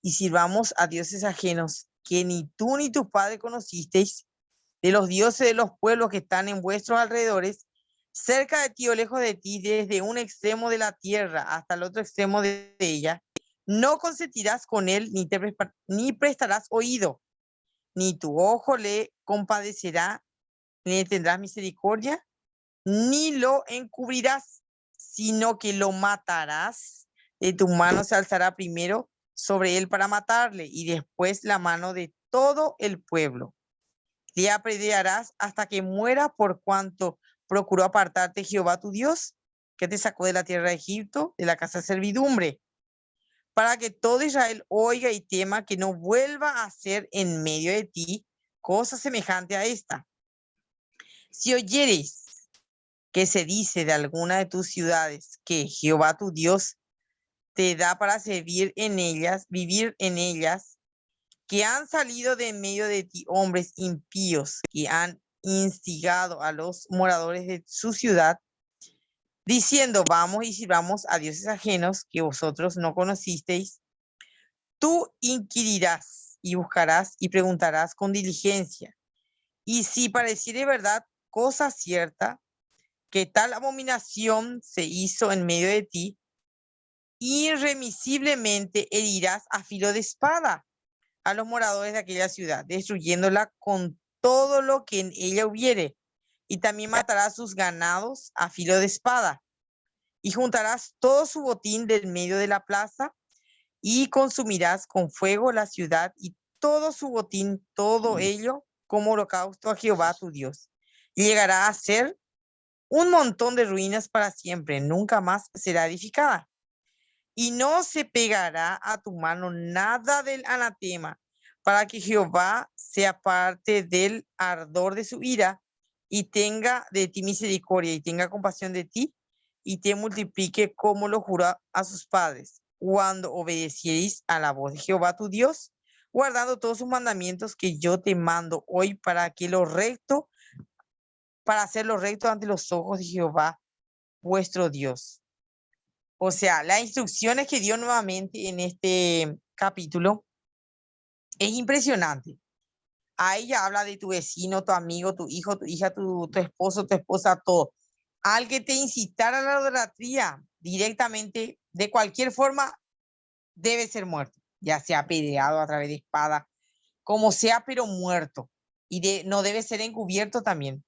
Speaker 2: y sirvamos a dioses ajenos, que ni tú ni tus padres conocisteis, de los dioses de los pueblos que están en vuestros alrededores, cerca de ti o lejos de ti, desde un extremo de la tierra hasta el otro extremo de ella, no consentirás con él, ni prestarás oído, ni tu ojo le compadecerá, ni le tendrás misericordia, ni lo encubrirás, sino que lo matarás. De tu mano se alzará primero sobre él para matarle, y después la mano de todo el pueblo. Le apedrearás hasta que muera, por cuanto procuró apartarte Jehová tu Dios, que te sacó de la tierra de Egipto, de la casa de servidumbre, para que todo Israel oiga y tema, que no vuelva a hacer en medio de ti cosa semejante a esta. Si oyeres que se dice de alguna de tus ciudades que Jehová tu Dios te da para servir en ellas, vivir en ellas, que han salido de en medio de ti hombres impíos que han instigado a los moradores de su ciudad, diciendo, vamos y sirvamos a dioses ajenos que vosotros no conocisteis, tú inquirirás y buscarás y preguntarás con diligencia. Y si pareciere verdad, cosa cierta, que tal abominación se hizo en medio de ti, irremisiblemente herirás a filo de espada a los moradores de aquella ciudad, destruyéndola con todo lo que en ella hubiere, y también matarás sus ganados a filo de espada, y juntarás todo su botín del medio de la plaza, y consumirás con fuego la ciudad y todo su botín, todo ello, como holocausto a Jehová tu Dios. Y llegará a ser un montón de ruinas para siempre, nunca más será edificada. Y no se pegará a tu mano nada del anatema, para que Jehová se aparte del ardor de su ira y tenga de ti misericordia y tenga compasión de ti y te multiplique como lo juró a sus padres, cuando obedeciereis a la voz de Jehová tu Dios, guardando todos sus mandamientos que yo te mando hoy para hacer lo recto ante los ojos de Jehová vuestro Dios. O sea, las instrucciones que dio nuevamente en este capítulo es impresionante. Ahí ya habla de tu vecino, tu amigo, tu hijo, tu hija, tu esposo, tu esposa, todo. Al que te incitara a la idolatría directamente, de cualquier forma, debe ser muerto, ya sea apedreado a través de espada, como sea, pero muerto. Y no debe ser encubierto también.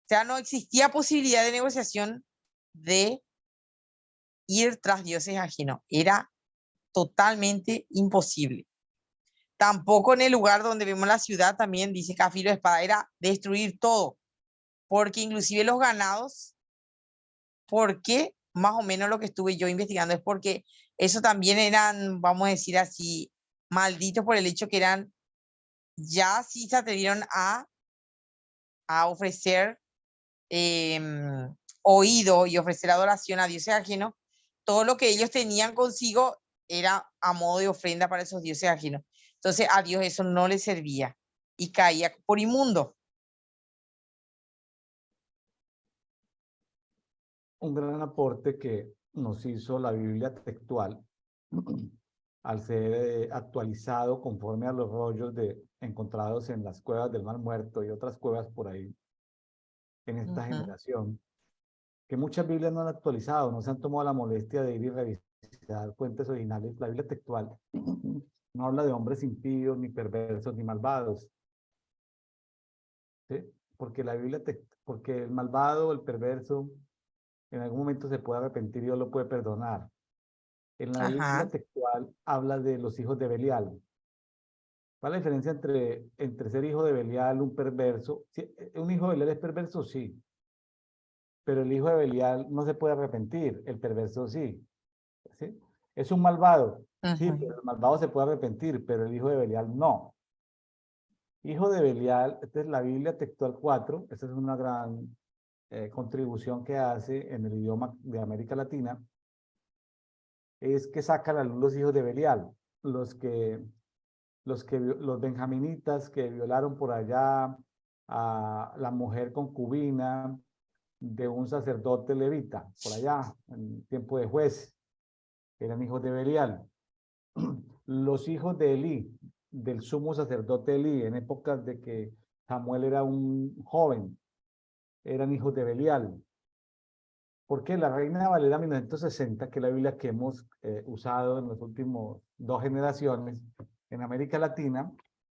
Speaker 2: O sea, no existía posibilidad de negociación de ir tras dioses ajenos. Era totalmente imposible. Tampoco en el lugar donde vemos la ciudad también dice que a filo de espada era destruir todo, porque inclusive los ganados, porque más o menos lo que estuve yo investigando es porque eso también eran, vamos a decir así, malditos por el hecho que eran, ya sí se atrevieron a ofrecer oído y ofrecer adoración a dioses ajenos, todo lo que ellos tenían consigo era a modo de ofrenda para esos dioses ajenos. Entonces a Dios eso no le servía y caía por inmundo.
Speaker 1: Un gran aporte que nos hizo la Biblia textual al ser actualizado conforme a los rollos encontrados en las cuevas del Mar Muerto y otras cuevas por ahí en esta generación, que muchas Biblias no han actualizado, no se han tomado la molestia de ir y revisar fuentes originales. La Biblia textual no habla de hombres impíos, ni perversos, ni malvados, ¿sí? Porque porque el malvado, el perverso, en algún momento se puede arrepentir y Dios lo puede perdonar. En la Biblia
Speaker 2: Ajá.
Speaker 1: textual habla de los hijos de Belial. ¿Cuál es la diferencia entre ser hijo de Belial, un perverso? Sí, ¿un hijo de Belial es perverso? Sí, pero el hijo de Belial no se puede arrepentir, el perverso sí. ¿Sí? Es un malvado, sí, pero
Speaker 2: Ujú.
Speaker 1: el malvado se puede arrepentir, pero el hijo de Belial no. Hijo de Belial, esta es la Biblia textual 4, esta es una gran contribución que hace en el idioma de América Latina, es que sacan a la luz los hijos de Belial, los benjaminitas que violaron por allá a la mujer concubina de un sacerdote levita, por allá, en tiempo de juez, eran hijos de Belial. Los hijos de Elí, del sumo sacerdote Elí, en épocas de que Samuel era un joven, eran hijos de Belial. Porque la Reina Valera 1960, que es la Biblia que hemos usado en los últimos 2 generaciones en América Latina,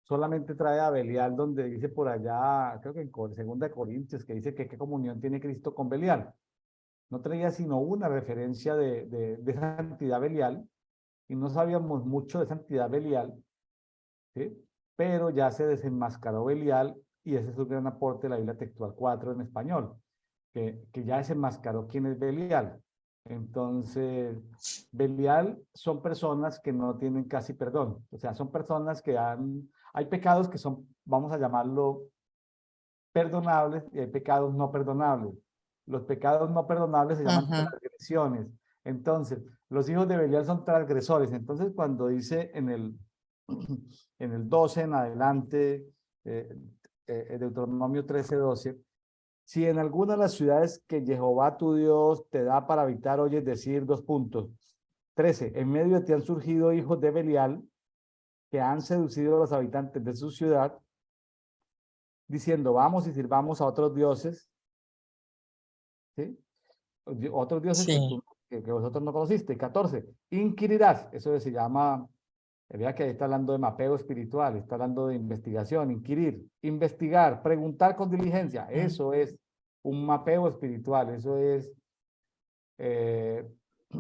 Speaker 1: solamente trae a Belial donde dice por allá, creo que en segunda de Corintios, que dice que qué comunión tiene Cristo con Belial. No traía sino una referencia de santidad Belial, y no sabíamos mucho de santidad Belial, ¿sí? Pero ya se desenmascaró Belial, y ese es un gran aporte de la Biblia textual 4 en español, que ya desenmascaró quién es Belial. Entonces, Belial son personas que no tienen casi perdón, o sea, son personas que hay pecados que son, vamos a llamarlo, perdonables, y hay pecados no perdonables. Los pecados no perdonables se llaman
Speaker 2: Ujú.
Speaker 1: transgresiones. Entonces, los hijos de Belial son transgresores. Entonces, cuando dice en el 12 en adelante, Deuteronomio 13:12, si en alguna de las ciudades que Jehová tu Dios te da para habitar oyes decir, 2 puntos. 13, en medio de ti han surgido hijos de Belial que han seducido a los habitantes de su ciudad, diciendo, vamos y sirvamos a otros dioses, ¿sí? Otros dioses que,
Speaker 2: Sí.
Speaker 1: tú, que vosotros no conociste. 14, inquirirás, eso se llama, vea que ahí está hablando de mapeo espiritual, está hablando de investigación, inquirir, investigar, preguntar con diligencia,
Speaker 2: Mm.
Speaker 1: eso es un mapeo espiritual, eso es eh,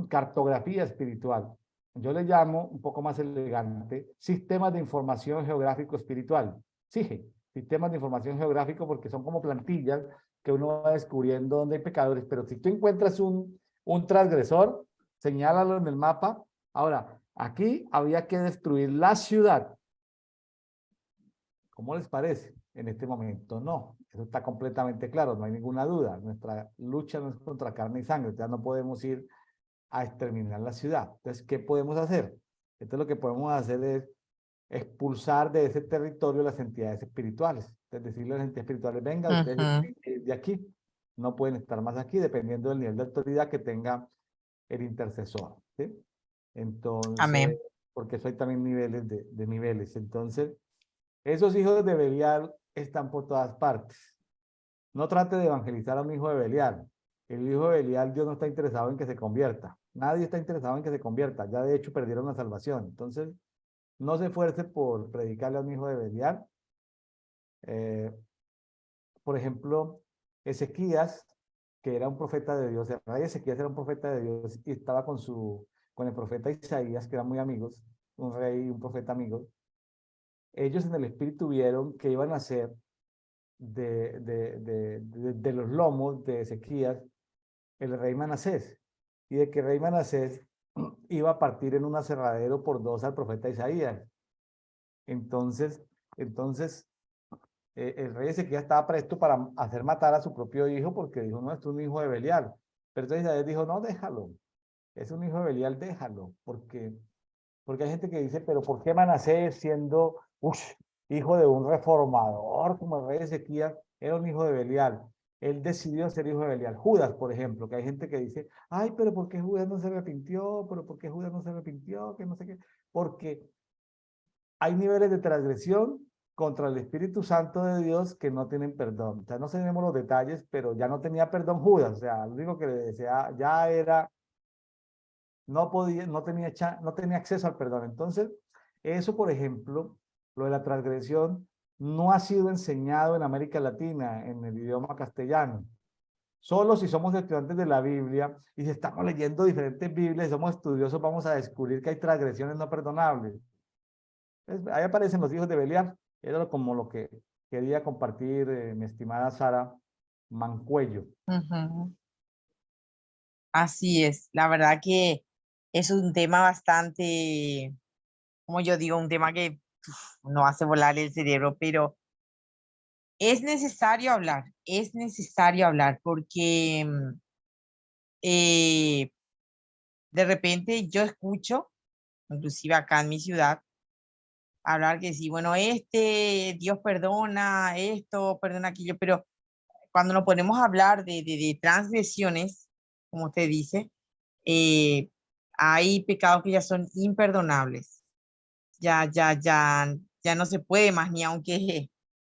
Speaker 1: cartografía espiritual. Yo le llamo, un poco más elegante, sistemas de información geográfico espiritual. SIGE, sistemas de información geográfico, porque son como plantillas que uno va descubriendo dónde hay pecadores, pero si tú encuentras un transgresor, señálalo en el mapa. Ahora, aquí había que destruir la ciudad. ¿Cómo les parece? En este momento no, eso está completamente claro, no hay ninguna duda. Nuestra lucha no es contra carne y sangre, ya no podemos ir a exterminar la ciudad. Entonces, ¿qué podemos hacer? Entonces, lo que podemos hacer es expulsar de ese territorio las entidades espirituales. Es decir, las entidades espirituales, venga, ustedes
Speaker 2: Ujú.
Speaker 1: tienen que ir de aquí, no pueden estar más aquí, dependiendo del nivel de autoridad que tenga el intercesor, ¿sí? Entonces,
Speaker 2: Amén.
Speaker 1: porque eso hay también niveles de niveles. Entonces, esos hijos de Belial están por todas partes. No trate de evangelizar a un hijo de Belial. El hijo de Belial, Dios no está interesado en que se convierta. Nadie está interesado en que se convierta. Ya de hecho perdieron la salvación. Entonces, no se esfuerce por predicarle a un hijo de Belial. Eh, por ejemplo, Ezequías, que era un profeta de Dios, el rey Ezequías era un profeta de Dios y estaba con el profeta Isaías, que eran muy amigos, un rey y un profeta amigos. Ellos en el espíritu vieron que iban a ser de los lomos de Ezequías el rey Manasés, y de que el rey Manasés iba a partir en un aserradero por 2 al profeta Isaías. Entonces, entonces el rey Ezequías estaba presto para hacer matar a su propio hijo, porque dijo, no, esto es un hijo de Belial. Pero entonces Isaías dijo, no, déjalo, es un hijo de Belial, déjalo, porque hay gente que dice, pero ¿por qué Manasés, siendo hijo de un reformador como el rey Ezequías, era un hijo de Belial? Él decidió ser hijo de Belial. Judas, por ejemplo, que hay gente que dice, ay, pero ¿por qué Judas no se arrepintió? ¿Pero por qué Judas no se arrepintió? Que no sé qué. Porque hay niveles de transgresión contra el Espíritu Santo de Dios que no tienen perdón. O sea, no sabemos los detalles, pero ya no tenía perdón Judas. O sea, lo único que le decía ya era, no podía, no tenía acceso al perdón. Entonces, eso, por ejemplo, lo de la transgresión, no ha sido enseñado en América Latina, en el idioma castellano. Solo si somos estudiantes de la Biblia y si estamos leyendo diferentes Biblias y somos estudiosos, vamos a descubrir que hay transgresiones no perdonables. Ahí aparecen los hijos de Beliar. Era como lo que quería compartir mi estimada Sara Mancuello.
Speaker 2: Ujú. Así es, la verdad que es un tema bastante, como yo digo, un tema que no hace volar el cerebro, pero es necesario hablar porque eh, de repente yo escucho, inclusive acá en mi ciudad, hablar que sí, bueno, Dios perdona esto, perdona aquello, pero cuando nos ponemos a hablar de transgresiones, como usted dice, eh, hay pecados que ya son imperdonables. Ya no se puede más, ni aunque,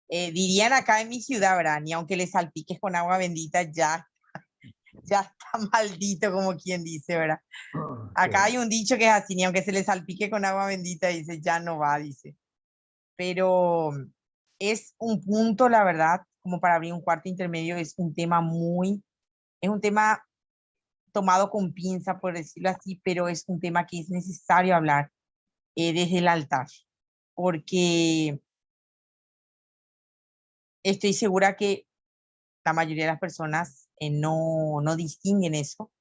Speaker 2: dirían acá en mi ciudad, ¿verdad? Ni aunque le salpiques con agua bendita, ya está maldito, como quien dice, ¿verdad? Acá hay un dicho que es así, ni aunque se le salpique con agua bendita, dice, ya no va, dice. Pero es un punto, la verdad, como para abrir un cuarto intermedio, es un tema tomado con pinza, por decirlo así, pero es un tema que es necesario hablar desde el altar, porque estoy segura que la mayoría de las personas no distinguen eso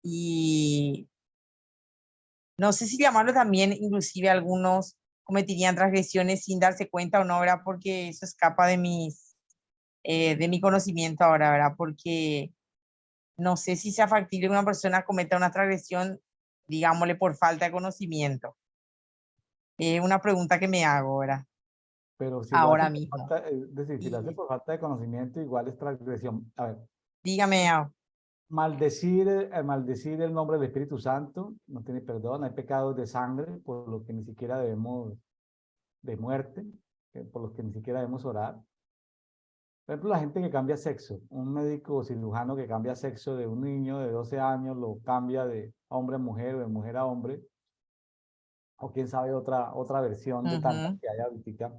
Speaker 2: y no sé si llamarlo también, inclusive algunos cometerían transgresiones sin darse cuenta o no, ¿verdad? Porque eso escapa de mi conocimiento ahora, ¿verdad? Porque no sé si sea factible que una persona cometa una transgresión, digámosle, por falta de conocimiento. Es una pregunta que me hago, ¿verdad?
Speaker 1: Pero si lo hace
Speaker 2: Ahora
Speaker 1: por
Speaker 2: mismo.
Speaker 1: falta, es decir, si lo hace
Speaker 2: Y
Speaker 1: por falta de conocimiento, igual es transgresión. A ver,
Speaker 2: dígame,
Speaker 1: maldecir el nombre del Espíritu Santo no tiene perdón. Hay pecados de sangre por los que ni siquiera debemos, de muerte, por los que ni siquiera debemos orar. Por ejemplo, la gente que cambia sexo, un médico cirujano que cambia sexo de un niño de 12 años, lo cambia de hombre a mujer o de mujer a hombre, o quién sabe otra versión de tantas
Speaker 2: ujú,
Speaker 1: que hay ahorita.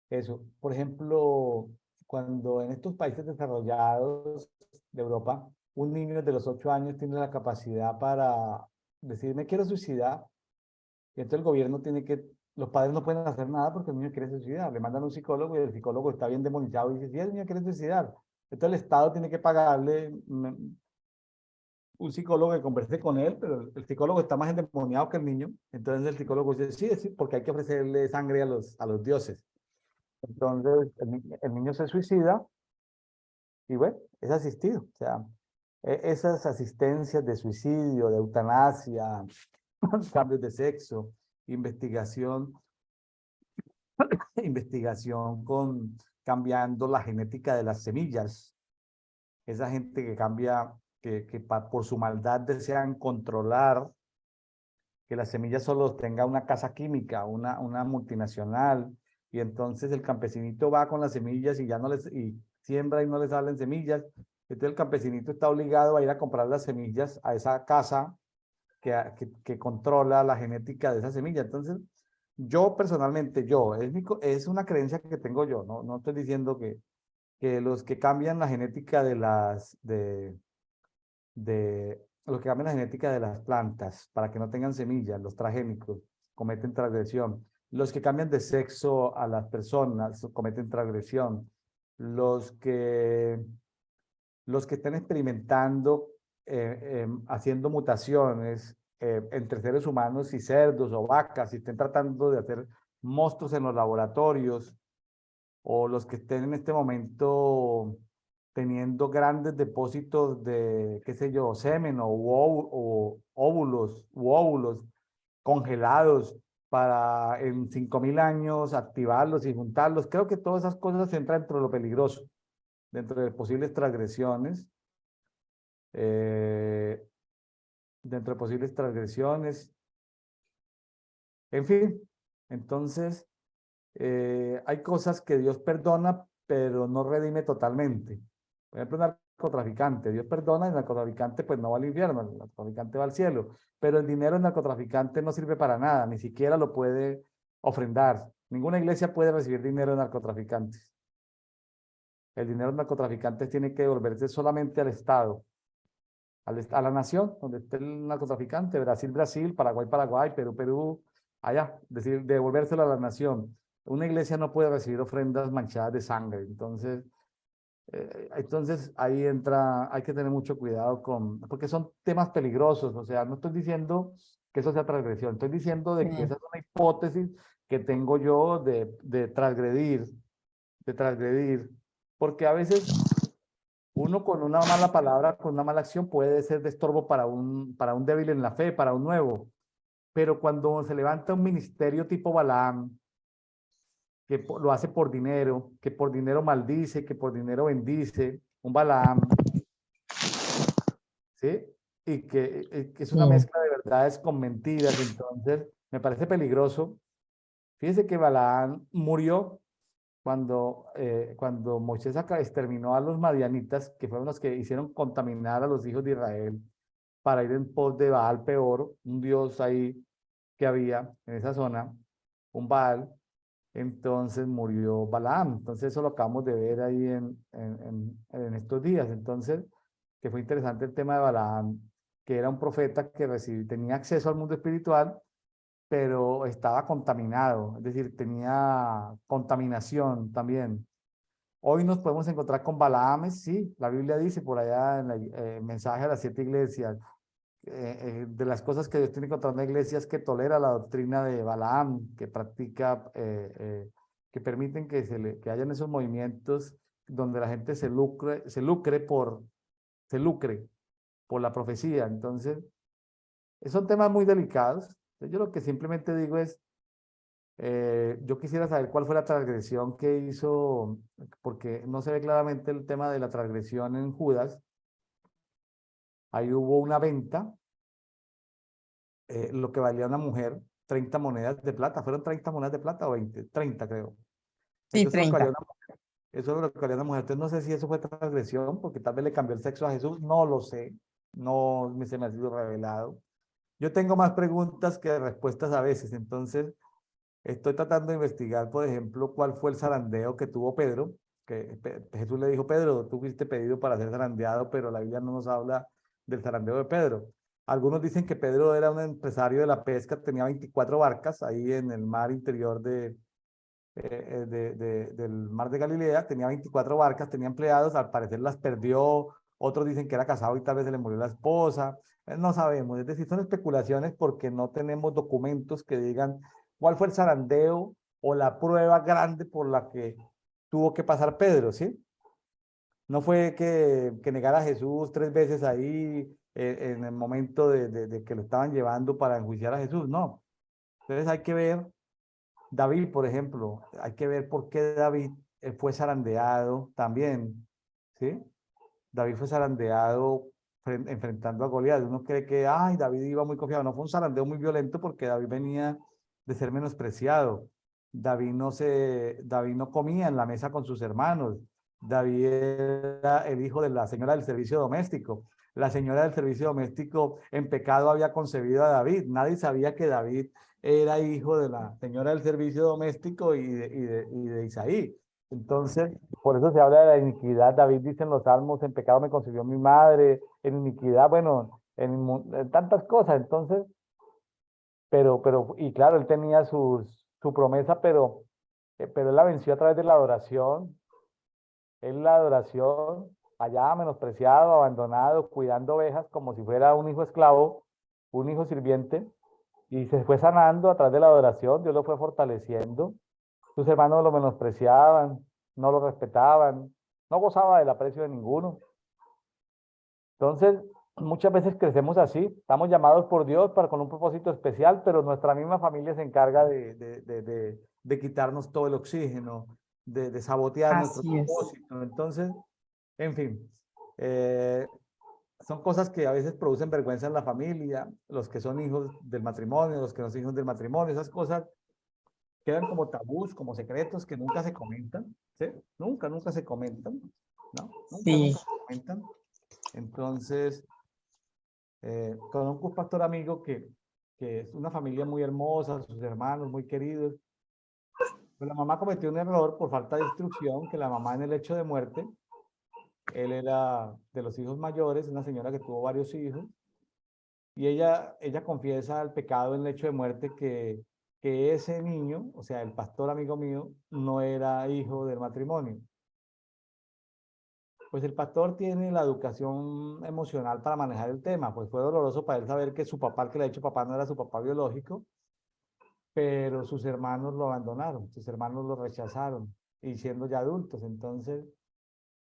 Speaker 1: Eso, por ejemplo, cuando en estos países desarrollados de Europa, un niño de los 8 años tiene la capacidad para decir, me quiero suicidar, y entonces el gobierno tiene que, los padres no pueden hacer nada porque el niño quiere suicidar, le mandan a un psicólogo y el psicólogo está bien demonizado y dice, sí, el niño quiere suicidar. Entonces el Estado tiene que pagarle un psicólogo que converse con él, pero el psicólogo está más endemoniado que el niño, entonces el psicólogo dice, sí, sí, porque hay que ofrecerle sangre a los dioses. Entonces el niño se suicida y bueno, es asistido. O sea, esas asistencias de suicidio, de eutanasia, cambios de sexo, investigación, investigación con cambiando la genética de las semillas. Esa gente que cambia, por su maldad desean controlar que las semillas solo tenga una casa química, una multinacional, y entonces el campesinito va con las semillas y ya no les, y siembra y no les salen semillas, entonces el campesinito está obligado a ir a comprar las semillas a esa casa que controla la genética de esa semilla. Entonces, yo personalmente, es una creencia que tengo yo, no estoy diciendo que los que cambian la genética de los que cambian la genética de las plantas para que no tengan semillas, los transgénicos, cometen transgresión. Los que cambian de sexo a las personas cometen transgresión. Los que, los que están experimentando, haciendo mutaciones entre seres humanos y cerdos o vacas, y estén tratando de hacer monstruos en los laboratorios, o los que estén en este momento teniendo grandes depósitos de, qué sé yo, semen o óvulos congelados para en 5.000 años activarlos y juntarlos. Creo que todas esas cosas entran dentro de lo peligroso, dentro de posibles transgresiones, eh, dentro de posibles transgresiones, en fin. Entonces, hay cosas que Dios perdona, pero no redime totalmente. Por ejemplo, un narcotraficante, Dios perdona y el narcotraficante pues no va al infierno, el narcotraficante va al cielo, pero el dinero del narcotraficante no sirve para nada, ni siquiera lo puede ofrendar. Ninguna iglesia puede recibir dinero de narcotraficantes. el dinero de los narcotraficantes tiene que devolverse solamente al Estado, a la nación donde esté el narcotraficante, Brasil, Brasil, Paraguay, Paraguay, Perú, Perú, allá, es decir, devolvérselo a la nación. Una iglesia no puede recibir ofrendas manchadas de sangre, entonces ahí entra, hay que tener mucho cuidado porque son temas peligrosos, o sea, no estoy diciendo que eso sea transgresión, estoy diciendo de que esa es una hipótesis que tengo yo de transgredir, porque a veces uno con una mala palabra, con una mala acción puede ser de estorbo para un débil en la fe, para un nuevo, pero cuando se levanta un ministerio tipo Balaam, lo hace por dinero, que por dinero maldice, que por dinero bendice, un Balaam, ¿sí? Que es una
Speaker 2: Sí.
Speaker 1: mezcla de verdades con mentiras, entonces me parece peligroso. Fíjese que Balaam murió cuando Moisés exterminó a los madianitas, que fueron los que hicieron contaminar a los hijos de Israel para ir en pos de Baal Peor, un dios ahí que había en esa zona, un Baal. Entonces murió Balaam. Entonces eso lo acabamos de ver ahí en estos días. Entonces, que fue interesante el tema de Balaam, que era un profeta que tenía acceso al mundo espiritual, pero estaba contaminado, es decir, tenía contaminación también. Hoy nos podemos encontrar con Balaames, sí, la Biblia dice por allá en el mensaje a las 7 iglesias, de las cosas que Dios tiene contra una iglesia es que tolera la doctrina de Balaam, que practica, que permiten que hayan esos movimientos donde la gente se lucre por la profecía. Entonces, son temas muy delicados. Entonces, yo lo que simplemente digo es, yo quisiera saber cuál fue la transgresión que hizo, porque no se ve claramente el tema de la transgresión en Judas. Ahí hubo una venta, lo que valía una mujer, 30 monedas de plata. ¿Fueron 30 monedas de plata o 20? 30 creo.
Speaker 2: Sí,
Speaker 1: Eso es lo que valía
Speaker 2: 30.
Speaker 1: una mujer. Eso es lo que valía una mujer. Entonces no sé si eso fue transgresión, porque tal vez le cambió el sexo a Jesús. No lo sé. No se me ha sido revelado. Yo tengo más preguntas que respuestas a veces. Entonces estoy tratando de investigar, por ejemplo, cuál fue el zarandeo que tuvo Pedro. Que Jesús le dijo, Pedro, tú fuiste pedido para ser zarandeado, pero la Biblia no nos habla del zarandeo de Pedro. Algunos dicen que Pedro era un empresario de la pesca, tenía 24 barcas ahí en el mar interior del mar de Galilea, tenía 24 barcas, tenía empleados, al parecer las perdió, otros dicen que era casado y tal vez se le murió la esposa, no sabemos, es decir, son especulaciones porque no tenemos documentos que digan cuál fue el zarandeo o la prueba grande por la que tuvo que pasar Pedro, ¿sí? No fue que negara a Jesús 3 veces ahí en el momento de que lo estaban llevando para enjuiciar a Jesús, no. Entonces hay que ver David, por ejemplo, hay que ver por qué David fue zarandeado también, ¿sí? David fue zarandeado enfrentando a Goliat. Uno cree que, ay, David iba muy confiado. No, fue un zarandeo muy violento porque David venía de ser menospreciado. David no comía en la mesa con sus hermanos. David era el hijo de la señora del servicio doméstico. La señora del servicio doméstico en pecado había concebido a David. Nadie sabía que David era hijo de la señora del servicio doméstico y de Isaí. Entonces, por eso se habla de la iniquidad. David dice en los Salmos, en pecado me concibió mi madre, en iniquidad, bueno, en tantas cosas. Entonces, y claro, él tenía su promesa, pero él la venció a través de la adoración. Él la adoración, allá menospreciado, abandonado, cuidando ovejas como si fuera un hijo esclavo, un hijo sirviente, y se fue sanando a través de la adoración, Dios lo fue fortaleciendo. Sus hermanos lo menospreciaban, no lo respetaban, no gozaba del aprecio de ninguno. Entonces, muchas veces crecemos así, estamos llamados por Dios con un propósito especial, pero nuestra misma familia se encarga de quitarnos todo el oxígeno, de sabotear nuestro
Speaker 2: Así es.
Speaker 1: propósito. Entonces, en fin, eh, son cosas que a veces producen vergüenza en la familia, los que son hijos del matrimonio, los que no son hijos del matrimonio, esas cosas quedan como tabús, como secretos que nunca se comentan, ¿sí? Nunca se comentan, ¿no?
Speaker 2: Sí.
Speaker 1: Nunca se comentan. Entonces, conozco un pastor amigo que es una familia muy hermosa, sus hermanos muy queridos, Pues la mamá cometió un error por falta de instrucción, que la mamá en el hecho de muerte, él era de los hijos mayores, una señora que tuvo varios hijos, y ella confiesa el pecado en el hecho de muerte que ese niño, o sea, el pastor amigo mío, no era hijo del matrimonio. Pues el pastor tiene la educación emocional para manejar el tema, pues fue doloroso para él saber que su papá, el que le ha dicho papá, no era su papá biológico, pero sus hermanos lo abandonaron, sus hermanos lo rechazaron, y siendo ya adultos, entonces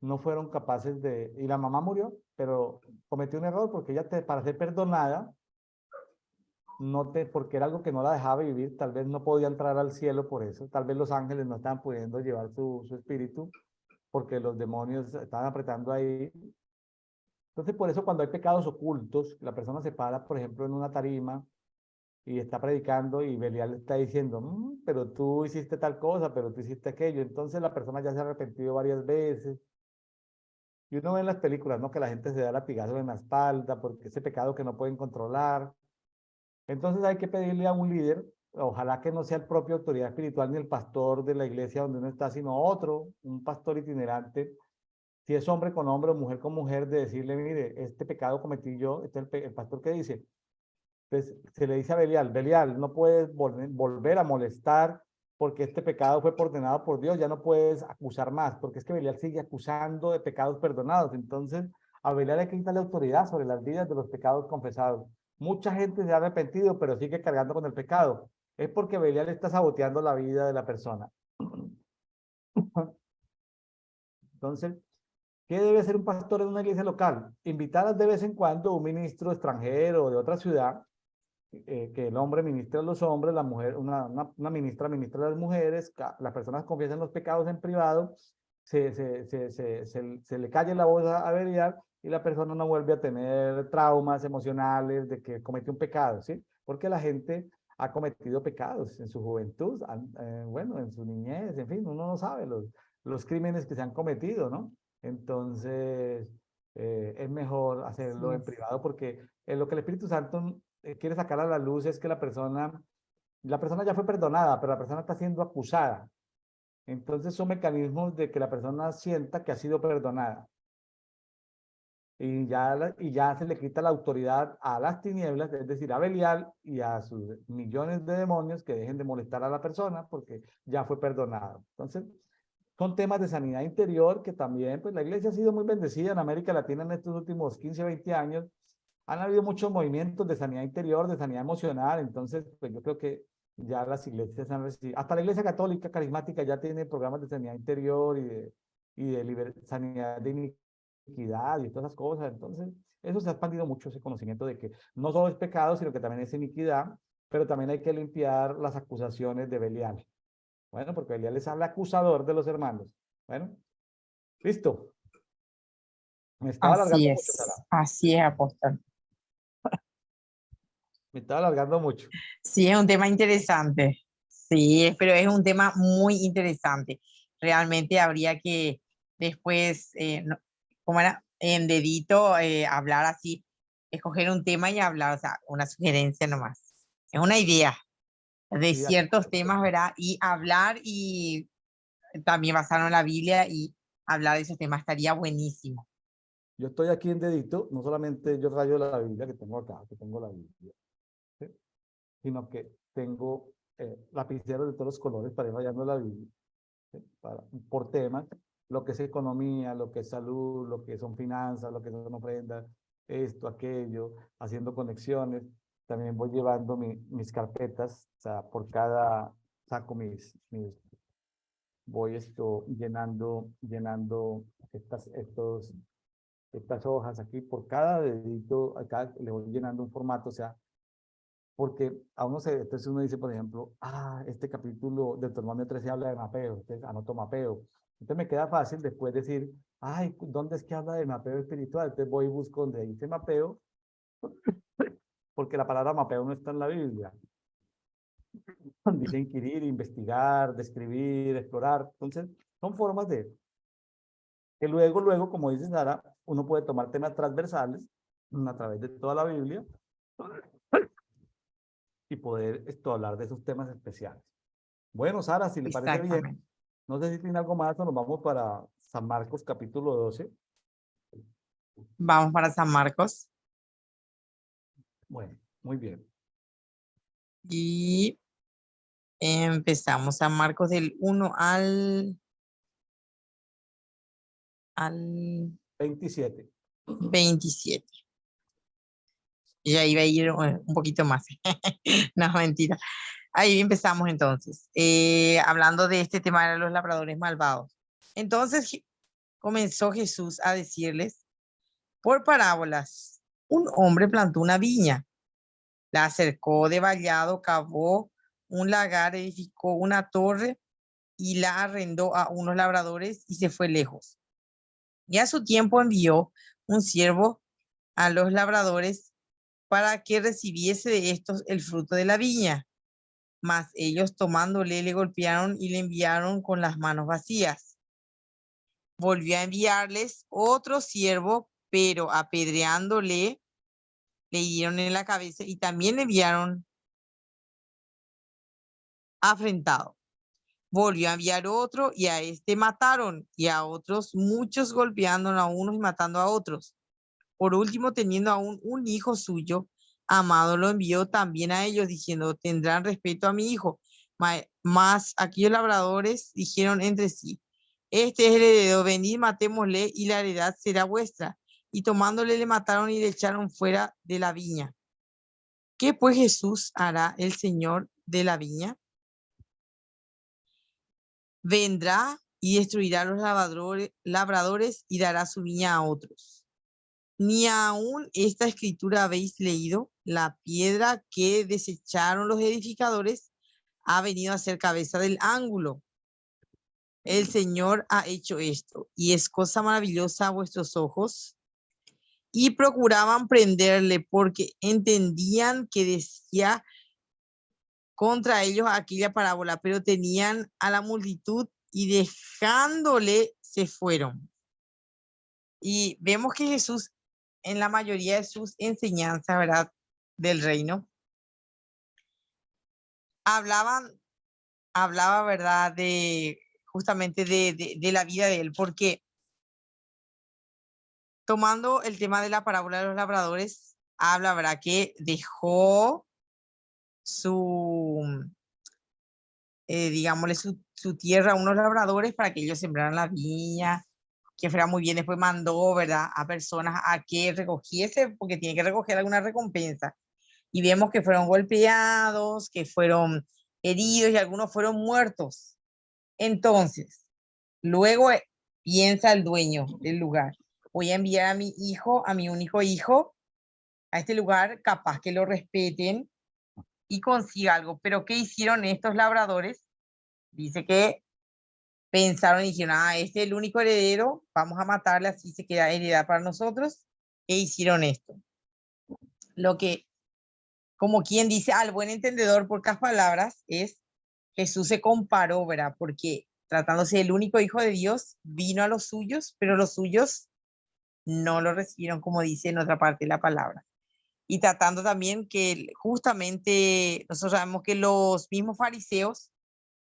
Speaker 1: no fueron capaces de, y la mamá murió, pero cometió un error porque ella para ser perdonada, porque era algo que no la dejaba vivir, tal vez no podía entrar al cielo por eso, tal vez los ángeles no estaban pudiendo llevar su espíritu, porque los demonios estaban apretando ahí. Entonces, por eso cuando hay pecados ocultos, la persona se para, por ejemplo, en una tarima y está predicando y Belial le está diciendo, pero tú hiciste tal cosa, pero tú hiciste aquello. Entonces la persona ya se ha arrepentido varias veces. Y uno ve en las películas, ¿no? Que la gente se da latigazos en la espalda porque ese pecado que no pueden controlar. Entonces hay que pedirle a un líder, ojalá que no sea el propio autoridad espiritual ni el pastor de la iglesia donde uno está, sino otro, un pastor itinerante, si es hombre con hombre o mujer con mujer, de decirle, mire, este pecado cometí yo, este es el pastor que dice, pues se le dice a Belial, Belial, no puedes volver a molestar porque este pecado fue ordenado por Dios, ya no puedes acusar más, porque es que Belial sigue acusando de pecados perdonados. Entonces, a Belial hay que quitarle autoridad sobre las vidas de los pecados confesados. Mucha gente se ha arrepentido, pero sigue cargando con el pecado. Es porque Belial está saboteando la vida de la persona. Entonces, ¿qué debe hacer un pastor en una iglesia local? Invitar de vez en cuando a un ministro extranjero de otra ciudad, que el hombre ministre a los hombres, la mujer, una ministra ministra a las mujeres, las personas confiesan los pecados en privado, se le calle la voz a Belial y la persona no vuelve a tener traumas emocionales de que cometió un pecado, ¿sí? Porque la gente ha cometido pecados en su juventud, bueno, en su niñez, en fin, uno no sabe los crímenes que se han cometido, ¿no? Entonces, es mejor
Speaker 2: Así
Speaker 1: hacerlo en
Speaker 2: es.
Speaker 1: privado porque lo que el Espíritu Santo quiere sacar a la luz es que la persona ya fue perdonada, pero la persona está siendo acusada. Entonces son mecanismos de que la persona sienta que ha sido perdonada. Y ya se le quita la autoridad a las tinieblas, es decir, a Belial y a sus millones de demonios que dejen de molestar a la persona porque ya fue perdonado. Entonces, son temas de sanidad interior que también, pues la iglesia ha sido muy bendecida en América Latina en estos últimos 15 o 20 años. Han habido muchos movimientos de sanidad interior, de sanidad emocional, entonces, pues yo creo que ya las iglesias han recibido, hasta la iglesia católica carismática ya tiene programas de sanidad interior y de sanidad de iniquidad y todas esas cosas. Entonces, eso se ha expandido mucho, ese conocimiento de que no solo es pecado, sino que también es iniquidad, pero también hay que limpiar las acusaciones de Belial. Bueno, porque Belial es el acusador de los hermanos. Bueno, listo. Me estaba alargando mucho, Sara.
Speaker 2: Así es, apóstol.
Speaker 1: Me estaba alargando mucho.
Speaker 2: Sí, es un tema interesante. Sí, pero es un tema muy interesante. Realmente habría que después, ¿cómo era? En dedito, hablar así, escoger un tema y hablar, o sea, una sugerencia nomás. Es una idea de
Speaker 1: Sí, aquí,
Speaker 2: ciertos temas, ¿verdad? Y hablar y también basarlo en la Biblia y hablar de esos temas estaría buenísimo.
Speaker 1: yo estoy aquí en dedito, no solamente yo rayo la Biblia que tengo acá, que tengo la Biblia, ¿sí? Sino que tengo lapiceros de todos los colores para ir rayando la Biblia, ¿sí? Por temas, lo que es economía, lo que es salud, lo que son finanzas, lo que son ofrendas, esto, aquello, haciendo conexiones. También voy llevando mis carpetas, o sea, por cada, saco voy llenando estas hojas aquí, por cada dedito, acá le voy llenando un formato, o sea, porque entonces uno dice, por ejemplo, este capítulo de Deuteronomio 13 habla de mapeo, entonces anoto mapeo. Entonces me queda fácil después decir, ¿dónde es que habla de mapeo espiritual? Entonces voy y busco donde dice mapeo, porque la palabra mapeo no está en la Biblia. Dice inquirir, investigar, describir, explorar. Entonces, son formas de que luego, como dice Sara, uno puede tomar temas transversales a través de toda la Biblia y poder hablar de esos temas especiales. Bueno, Sara, si le parece bien,
Speaker 2: Exactamente.
Speaker 1: no sé si tiene algo más o nos vamos para San Marcos capítulo 12.
Speaker 2: Vamos para San Marcos
Speaker 1: Bueno, muy bien.
Speaker 2: y empezamos San Marcos del 1 al
Speaker 1: 27.
Speaker 2: 27. Ya iba a ir un poquito más. No, mentira. Ahí empezamos entonces, hablando de este tema de los labradores malvados. Entonces comenzó Jesús a decirles por parábolas, un hombre plantó una viña, la acercó de vallado, cavó un lagar, edificó una torre y la arrendó a unos labradores y se fue lejos. Y a su tiempo envió un siervo a los labradores para que recibiese de estos el fruto de la viña. Mas ellos tomándole le golpearon y le enviaron con las manos vacías. Volvió a enviarles otro siervo, pero apedreándole le dieron en la cabeza y también le enviaron afrentado. Volvió a enviar otro y a este mataron y a otros muchos golpeando a unos y matando a otros. Por último, teniendo aún un hijo suyo, amado lo envió también a ellos, diciendo, tendrán respeto a mi hijo. Mas aquellos labradores dijeron entre sí, este es el heredero, venid, matémosle y la heredad será vuestra. Y tomándole le mataron y le echaron fuera de la viña. ¿Qué pues Jesús hará el Señor de la viña? Vendrá y destruirá a los labradores y dará su viña a otros. Ni aún esta escritura habéis leído, la piedra que desecharon los edificadores ha venido a ser cabeza del ángulo. El Señor ha hecho esto y es cosa maravillosa a vuestros ojos. Y procuraban prenderle porque entendían que decía contra ellos aquella parábola, pero tenían a la multitud y dejándole se fueron. Y vemos que Jesús, en la mayoría de sus enseñanzas, ¿verdad?, del reino, hablaba, ¿verdad?, de justamente de la vida de él, porque tomando el tema de la parábola de los labradores, habla, ¿verdad?, que dejó su, digámosle, su tierra a unos labradores para que ellos sembraran la viña, que fuera muy bien. Después mandó, ¿verdad?, a personas a que recogiese, porque tiene que recoger alguna recompensa. Y vemos que fueron golpeados, que fueron heridos y algunos fueron muertos. Entonces, luego piensa el dueño del lugar, voy a enviar a mi hijo, a mi único hijo, a este lugar, capaz que lo respeten y consiga algo. Pero ¿qué hicieron estos labradores? Dice que pensaron y dijeron, este es el único heredero, vamos a matarle, así se queda heredad para nosotros. E hicieron esto. Lo que, como quien dice, al buen entendedor, pocas palabras, es Jesús se comparó, ¿verdad? Porque tratándose del único hijo de Dios, vino a los suyos, pero los suyos no lo recibieron, como dice en otra parte de la palabra. Y tratando también que justamente nosotros sabemos que los mismos fariseos,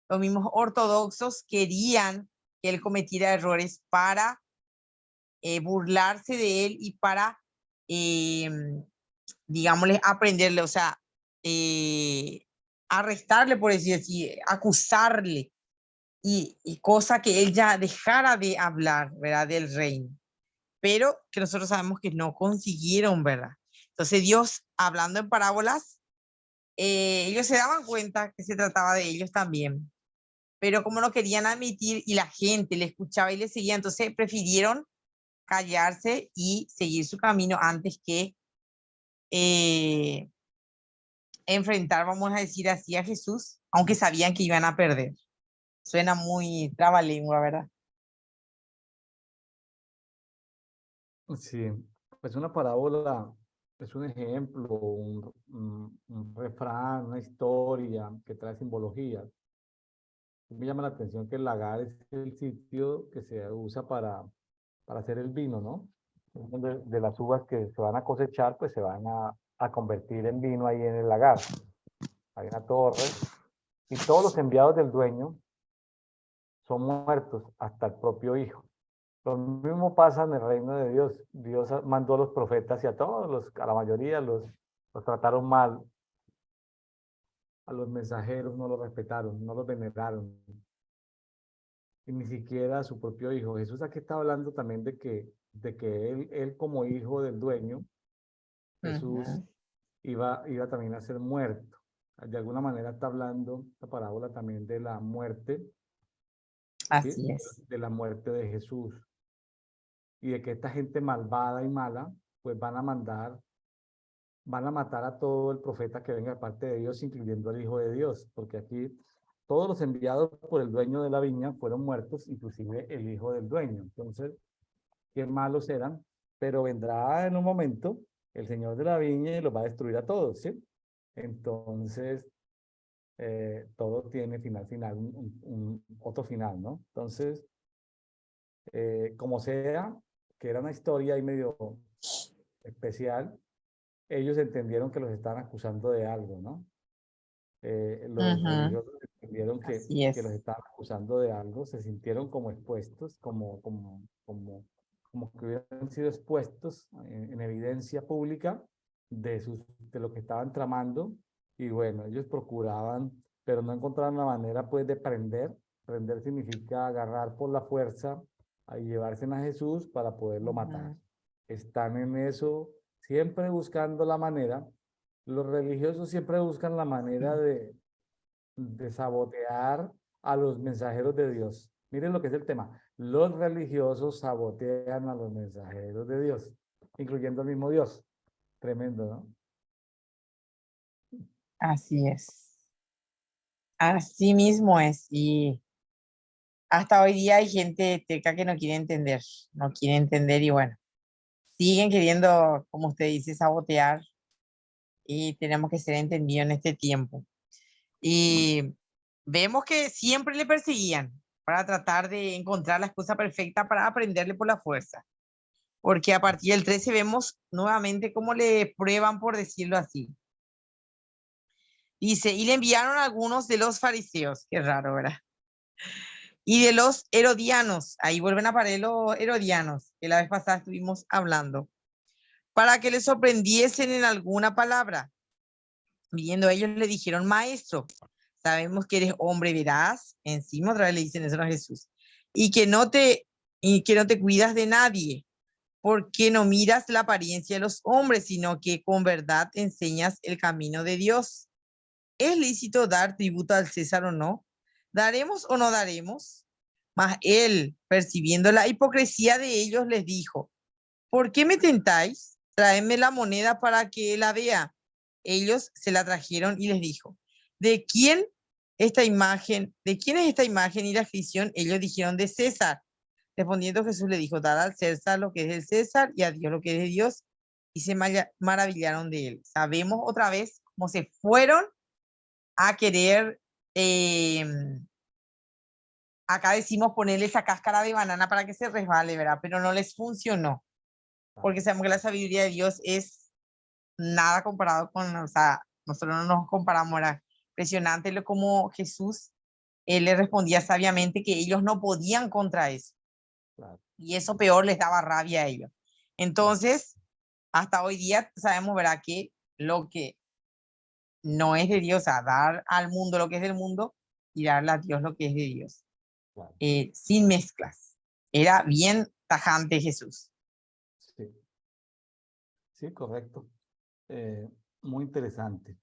Speaker 2: los mismos ortodoxos querían que él cometiera errores para burlarse de él y para, digámosle, aprenderle, o sea, arrestarle, por decir así, acusarle, y cosa que él ya dejara de hablar, ¿verdad?, del reino. Pero que nosotros sabemos que no consiguieron, ¿verdad? Entonces Dios, hablando en parábolas, ellos se daban cuenta que se trataba de ellos también, pero como no querían admitir y la gente le escuchaba y le seguía, entonces prefirieron callarse y seguir su camino antes que eh, enfrentar, vamos a decir así, a Jesús, aunque sabían que iban a perder. Suena muy trabalengua, ¿verdad?
Speaker 1: Sí, pues una parábola es un ejemplo, un refrán, una historia que trae simbología. Me llama la atención que el lagar es el sitio que se usa para hacer el vino, ¿no? De las uvas que se van a cosechar, pues se van a convertir en vino ahí en el lagar. Hay una torre y todos los enviados del dueño son muertos, hasta el propio hijo. Lo mismo pasa en el reino de Dios. Dios mandó a los profetas y a todos, a la mayoría los trataron mal. A los mensajeros no los respetaron, no los veneraron. Y ni siquiera a su propio hijo. Jesús aquí está hablando también de que él como hijo del dueño, Jesús
Speaker 2: Ujú.
Speaker 1: iba también a ser muerto. De alguna manera está hablando la parábola también de la muerte, ¿sí?
Speaker 2: Así es.
Speaker 1: De la muerte de Jesús. Y de que esta gente malvada y mala, pues van a matar a todo el profeta que venga de parte de Dios, incluyendo al Hijo de Dios, porque aquí todos los enviados por el dueño de la viña fueron muertos, inclusive el hijo del dueño. Entonces, qué malos eran, pero vendrá en un momento el señor de la viña y los va a destruir a todos, ¿sí? Entonces, todo tiene final, otro final, ¿no? Entonces, como sea, que era una historia ahí medio especial, ellos entendieron que los estaban acusando de algo, ¿no? Los
Speaker 2: Ujú.
Speaker 1: religiosos entendieron
Speaker 2: Así
Speaker 1: que
Speaker 2: es.
Speaker 1: los estaban acusando de algo, se sintieron como expuestos, como que hubieran sido expuestos en evidencia pública de lo que estaban tramando. Y bueno, ellos procuraban, pero no encontraban la manera pues de prender. Prender significa agarrar por la fuerza y llevarse a Jesús para poderlo matar.
Speaker 2: Ujú.
Speaker 1: Están en eso, siempre buscando la manera. Los religiosos siempre buscan la manera de sabotear a los mensajeros de Dios. Miren lo que es el tema. Los religiosos sabotean a los mensajeros de Dios, incluyendo al mismo Dios. Tremendo, ¿no?
Speaker 2: Así es. Así mismo es. Y hasta hoy día hay gente teca que no quiere entender. No quiere entender y bueno, siguen queriendo, como usted dice, sabotear y tenemos que ser entendidos en este tiempo. Y vemos que siempre le perseguían para tratar de encontrar la excusa perfecta para aprenderle por la fuerza. Porque a partir del 13 vemos nuevamente cómo le prueban, por decirlo así. Dice, y le enviaron a algunos de los fariseos, qué raro, ¿verdad? Y de los herodianos, ahí vuelven a aparecer los herodianos, que la vez pasada estuvimos hablando, para que le sorprendiesen en alguna palabra. Viendo ellos le dijeron, maestro, sabemos que eres hombre veraz, encima otra vez le dicen eso a Jesús, y que no te cuidas de nadie, porque no miras la apariencia de los hombres, sino que con verdad enseñas el camino de Dios. ¿Es lícito dar tributo al César o no? ¿Daremos o no daremos? Mas él, percibiendo la hipocresía de ellos, les dijo, ¿por qué me tentáis? Traedme la moneda para que la vea. Ellos se la trajeron y les dijo, ¿de quién esta imagen? ¿De quién es esta imagen y la inscripción? Ellos dijeron, de César. Respondiendo Jesús le dijo, dad al César lo que es del César y a Dios lo que es de Dios. Y se maravillaron de él. Sabemos otra vez cómo se fueron a querer, eh, acá decimos ponerle esa cáscara de banana para que se resbale, ¿verdad? Pero no les funcionó, porque sabemos que la sabiduría de Dios es nada comparado con, o sea, nosotros no nos comparamos, era impresionante lo como Jesús, él le respondía sabiamente que ellos no podían contra eso,
Speaker 1: Claro,
Speaker 2: y eso peor les daba rabia a ellos.
Speaker 1: claro,
Speaker 2: Entonces, hasta hoy día sabemos, ¿verdad? Que lo que no es de Dios, a dar al mundo lo que es del mundo y darle a Dios lo que es de Dios,
Speaker 1: claro.
Speaker 2: sin mezclas. Era bien tajante Jesús.
Speaker 1: Sí, sí, correcto. Eh, Muy interesante.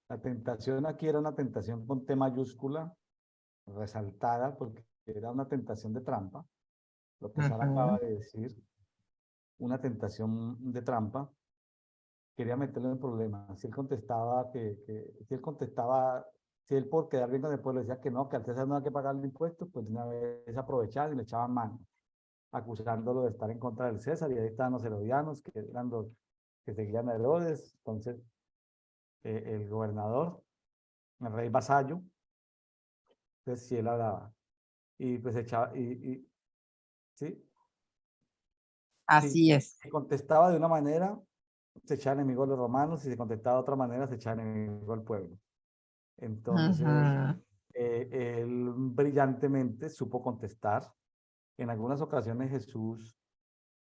Speaker 1: La tentación aquí era una tentación con T mayúscula, resaltada, porque era una tentación de trampa. Lo que Sara acaba
Speaker 2: Ujú.
Speaker 1: de decir, una tentación de trampa, quería meterlo en problemas. Si él contestaba si él contestaba, si él por quedar bien con el pueblo decía que no, que al César no hay que pagarle impuestos, pues de una vez aprovechaban y le echaban mano, acusándolo de estar en contra del César, y ahí estaban los herodianos, que eran los que seguían a Herodes. Entonces, el gobernador, el rey vasallo, entonces si él hablaba, y pues echaba, sí, sí,
Speaker 2: Así es.
Speaker 1: si contestaba de una manera, se echaba enemigo a los romanos, y si se contestaba de otra manera, se echaba enemigo al pueblo. Entonces,
Speaker 2: Ujú.
Speaker 1: él brillantemente supo contestar. En algunas ocasiones Jesús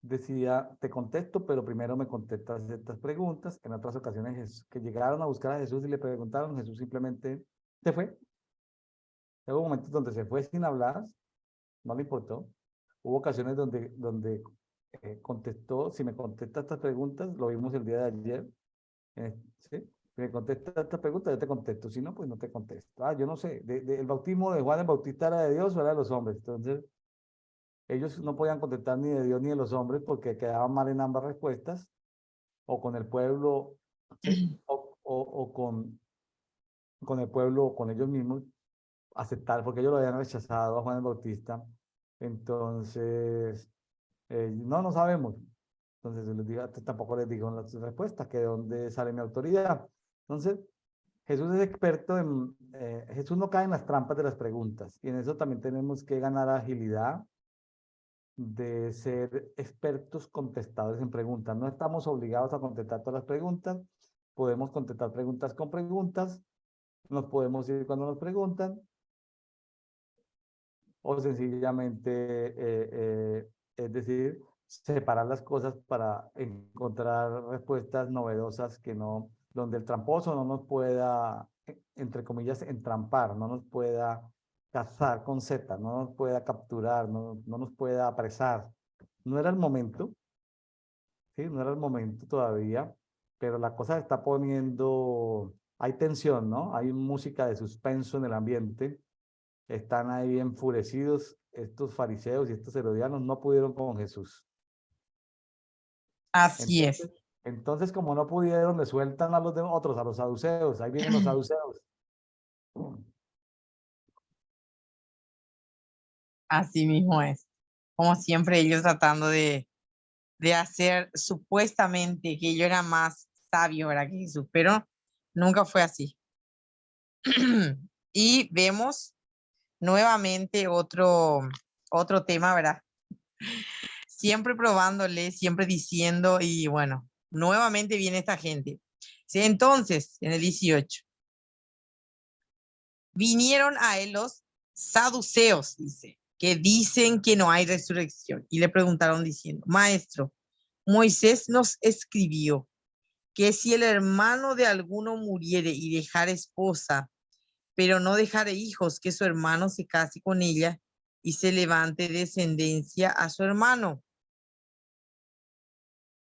Speaker 1: decía, te contesto, pero primero me contestas estas preguntas. En otras ocasiones que llegaron a buscar a Jesús y le preguntaron, Jesús simplemente se fue. Hubo momentos donde se fue sin hablar, no le importó. Hubo ocasiones donde contestó, si me contesta estas preguntas, lo vimos el día de ayer, ¿sí? Si me contesta estas preguntas, yo te contesto, si no, pues no te contesto. Yo no sé, el bautismo de Juan el Bautista era de Dios o era de los hombres. Entonces, ellos no podían contestar ni de Dios ni de los hombres porque quedaban mal en ambas respuestas, o con el pueblo, ¿sí? O con el pueblo o con ellos mismos, aceptar, porque ellos lo habían rechazado a Juan el Bautista. Entonces, no, no sabemos. Entonces les digo, tampoco les digo las respuestas, que de dónde sale mi autoridad. Entonces, Jesús es experto en, Jesús no cae en las trampas de las preguntas, y en eso también tenemos que ganar agilidad de ser expertos contestadores en preguntas. No estamos obligados a contestar todas las preguntas, podemos contestar preguntas con preguntas, nos podemos ir cuando nos preguntan, o sencillamente, es decir, separar las cosas para encontrar respuestas novedosas que no, donde el tramposo no nos pueda, entre comillas, entrampar, no nos pueda cazar con Z, no nos pueda capturar, no nos pueda apresar. No era el momento, ¿sí? No era el momento todavía, pero la cosa se está poniendo, hay tensión, ¿no? Hay música de suspenso en el ambiente, están ahí enfurecidos, estos fariseos y estos herodianos no pudieron con Jesús.
Speaker 2: Así es.
Speaker 1: Entonces, entonces como no pudieron, le sueltan a los otros, a los saduceos, ahí vienen los saduceos.
Speaker 2: Así mismo es. Como siempre, ellos tratando de hacer supuestamente que ellos eran más sabios, ¿verdad? Que Jesús, pero nunca fue así. Y vemos nuevamente otro tema, ¿verdad? Siempre probándole, siempre diciendo, y bueno, nuevamente viene esta gente. Sí, entonces, en el 18, vinieron a él los saduceos, dice, que dicen que no hay resurrección, y le preguntaron diciendo, maestro, Moisés nos escribió que si el hermano de alguno muriere y dejare esposa, pero no dejare hijos, que su hermano se case con ella y se levante descendencia a su hermano.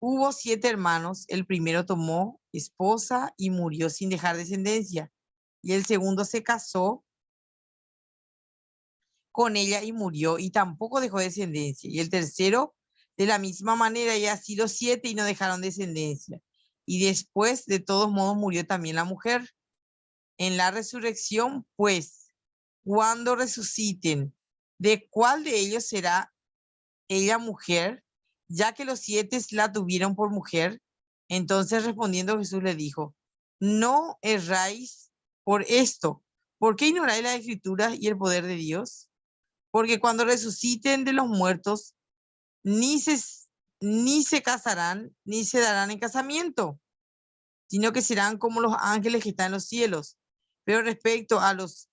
Speaker 2: Hubo 7 hermanos, el primero tomó esposa y murió sin dejar descendencia, y el segundo se casó con ella y murió y tampoco dejó descendencia, y el tercero de la misma manera, y así los 7 y no dejaron descendencia. Y después, de todos modos, murió también la mujer. En la resurrección, pues, cuando resuciten, ¿de cuál de ellos será ella mujer? Ya que los 7 la tuvieron por mujer. Entonces respondiendo Jesús le dijo, no erráis por esto. ¿Por qué ignoráis las escrituras y el poder de Dios? Porque cuando resuciten de los muertos, ni se, ni se casarán, ni se darán en casamiento, sino que serán como los ángeles que están en los cielos. Pero respecto a los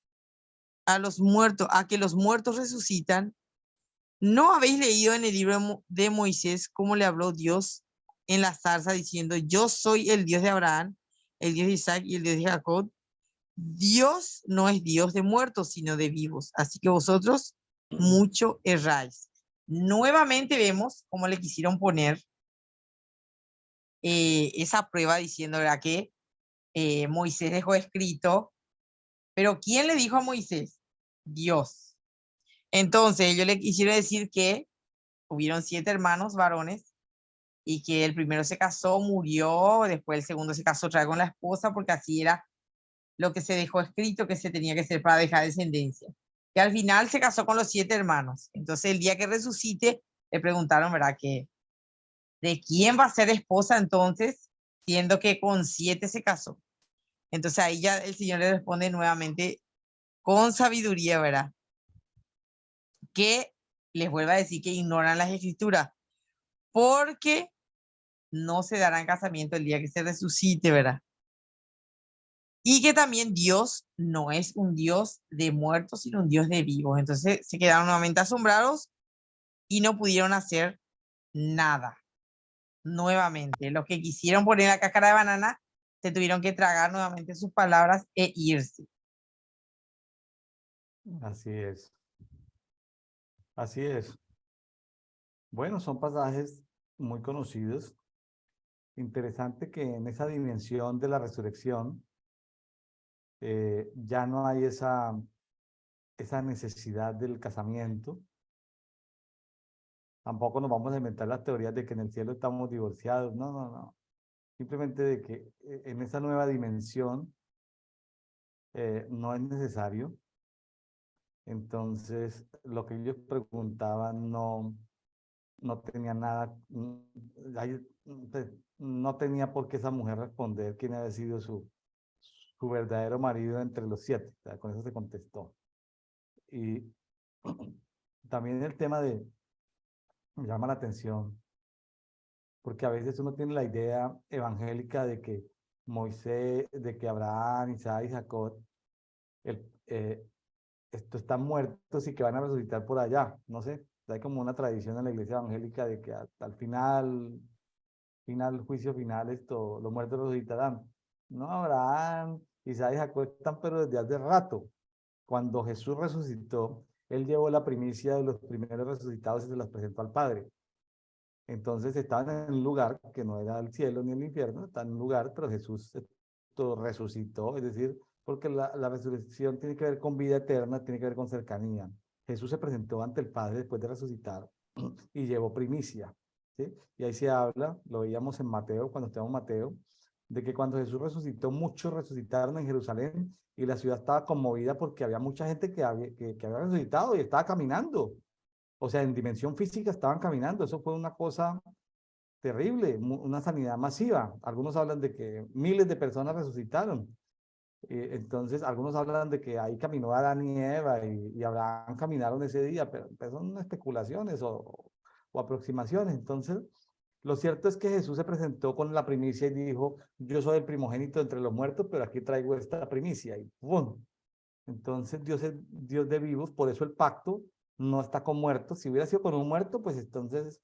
Speaker 2: muertos, a que los muertos resucitan, ¿no habéis leído en el libro de Moisés cómo le habló Dios en la zarza diciendo, yo soy el Dios de Abraham, el Dios de Isaac y el Dios de Jacob? Dios no es Dios de muertos, sino de vivos. Así que vosotros mucho erráis. Nuevamente vemos cómo le quisieron poner esa prueba diciendo, ¿verdad? Que Moisés dejó escrito, pero ¿quién le dijo a Moisés? Dios. Entonces ellos le quisieron decir que hubieron 7 hermanos varones y que el primero se casó, murió, después el segundo se casó otra vez con la esposa, porque así era lo que se dejó escrito que se tenía que hacer para dejar descendencia. Y al final se casó con los 7 hermanos. Entonces el día que resucite, le preguntaron, ¿verdad? Que ¿de quién va a ser esposa entonces, siendo que con 7 se casó? Entonces ahí ya el Señor le responde nuevamente con sabiduría, ¿verdad? Que les vuelva a decir que ignoran las escrituras, porque no se dará en casamiento el día que se resucite, ¿verdad? Y que también Dios no es un Dios de muertos, sino un Dios de vivos. Entonces se quedaron nuevamente asombrados y no pudieron hacer nada. Nuevamente, los que quisieron poner la cáscara de banana se tuvieron que tragar nuevamente sus palabras e irse.
Speaker 1: Así es. Así es. Bueno, son pasajes muy conocidos. Interesante que en esa dimensión de la resurrección ya no hay esa necesidad del casamiento. Tampoco nos vamos a inventar las teorías de que en el cielo estamos divorciados. No, no, no. Simplemente de que en esa nueva dimensión no es necesario. Entonces, lo que ellos preguntaban no tenía nada, no tenía por qué esa mujer responder quién había sido su verdadero marido entre los 7. O sea, con eso se contestó. Y también el tema me llama la atención, porque a veces uno tiene la idea evangélica de que Moisés, de que Abraham, Isaac y Jacob, el, estos están muertos y que van a resucitar por allá. No sé, hay como una tradición en la iglesia evangélica de que al final, juicio final, los muertos resucitarán. No, Abraham, Isaac y Jacob están, pero desde hace rato. Cuando Jesús resucitó, él llevó la primicia de los primeros resucitados y se las presentó al Padre. Entonces estaban en un lugar que no era el cielo ni el infierno, estaban en un lugar, pero Jesús resucitó, es decir, porque la resurrección tiene que ver con vida eterna, tiene que ver con cercanía. Jesús se presentó ante el Padre después de resucitar y llevó primicia, ¿sí? Y ahí se habla, lo veíamos en Mateo, cuando estábamos en Mateo, de que cuando Jesús resucitó, muchos resucitaron en Jerusalén y la ciudad estaba conmovida porque había mucha gente que había resucitado y estaba caminando. O sea, en dimensión física estaban caminando. Eso fue una cosa terrible, una sanidad masiva. Algunos hablan de que miles de personas resucitaron. Entonces, algunos hablan de que ahí caminó Adán y Eva y Abraham caminaron ese día, pero son especulaciones o aproximaciones. Entonces, lo cierto es que Jesús se presentó con la primicia y dijo, yo soy el primogénito entre los muertos, pero aquí traigo esta primicia. Y ¡pum! Entonces, Dios es Dios de vivos, por eso el pacto no está con muertos. Si hubiera sido con un muerto, pues entonces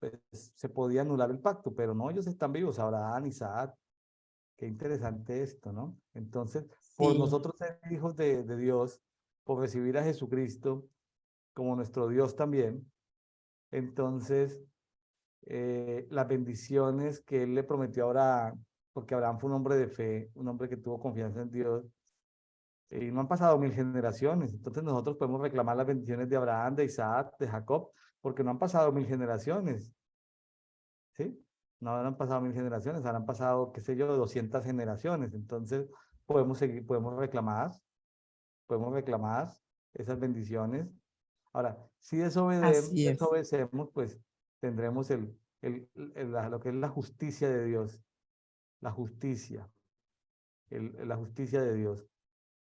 Speaker 1: pues, se podía anular el pacto, pero no, ellos están vivos, Abraham, Isaac. Qué interesante esto, ¿no? Entonces, por
Speaker 2: Sí,
Speaker 1: nosotros ser hijos de Dios, por recibir a Jesucristo como nuestro Dios también, entonces las bendiciones que Él le prometió a Abraham, porque Abraham fue un hombre de fe, un hombre que tuvo confianza en Dios, y no han pasado 1000 generaciones, entonces nosotros podemos reclamar las bendiciones de Abraham, de Isaac, de Jacob, porque no han pasado 1000 generaciones, ¿sí? No han pasado 1000 generaciones, han pasado, qué sé yo, 200 generaciones. Entonces, podemos seguir, podemos reclamar esas bendiciones. Ahora, si
Speaker 2: así es.
Speaker 1: desobedecemos, pues tendremos lo que es la justicia de Dios, la justicia, la justicia de Dios.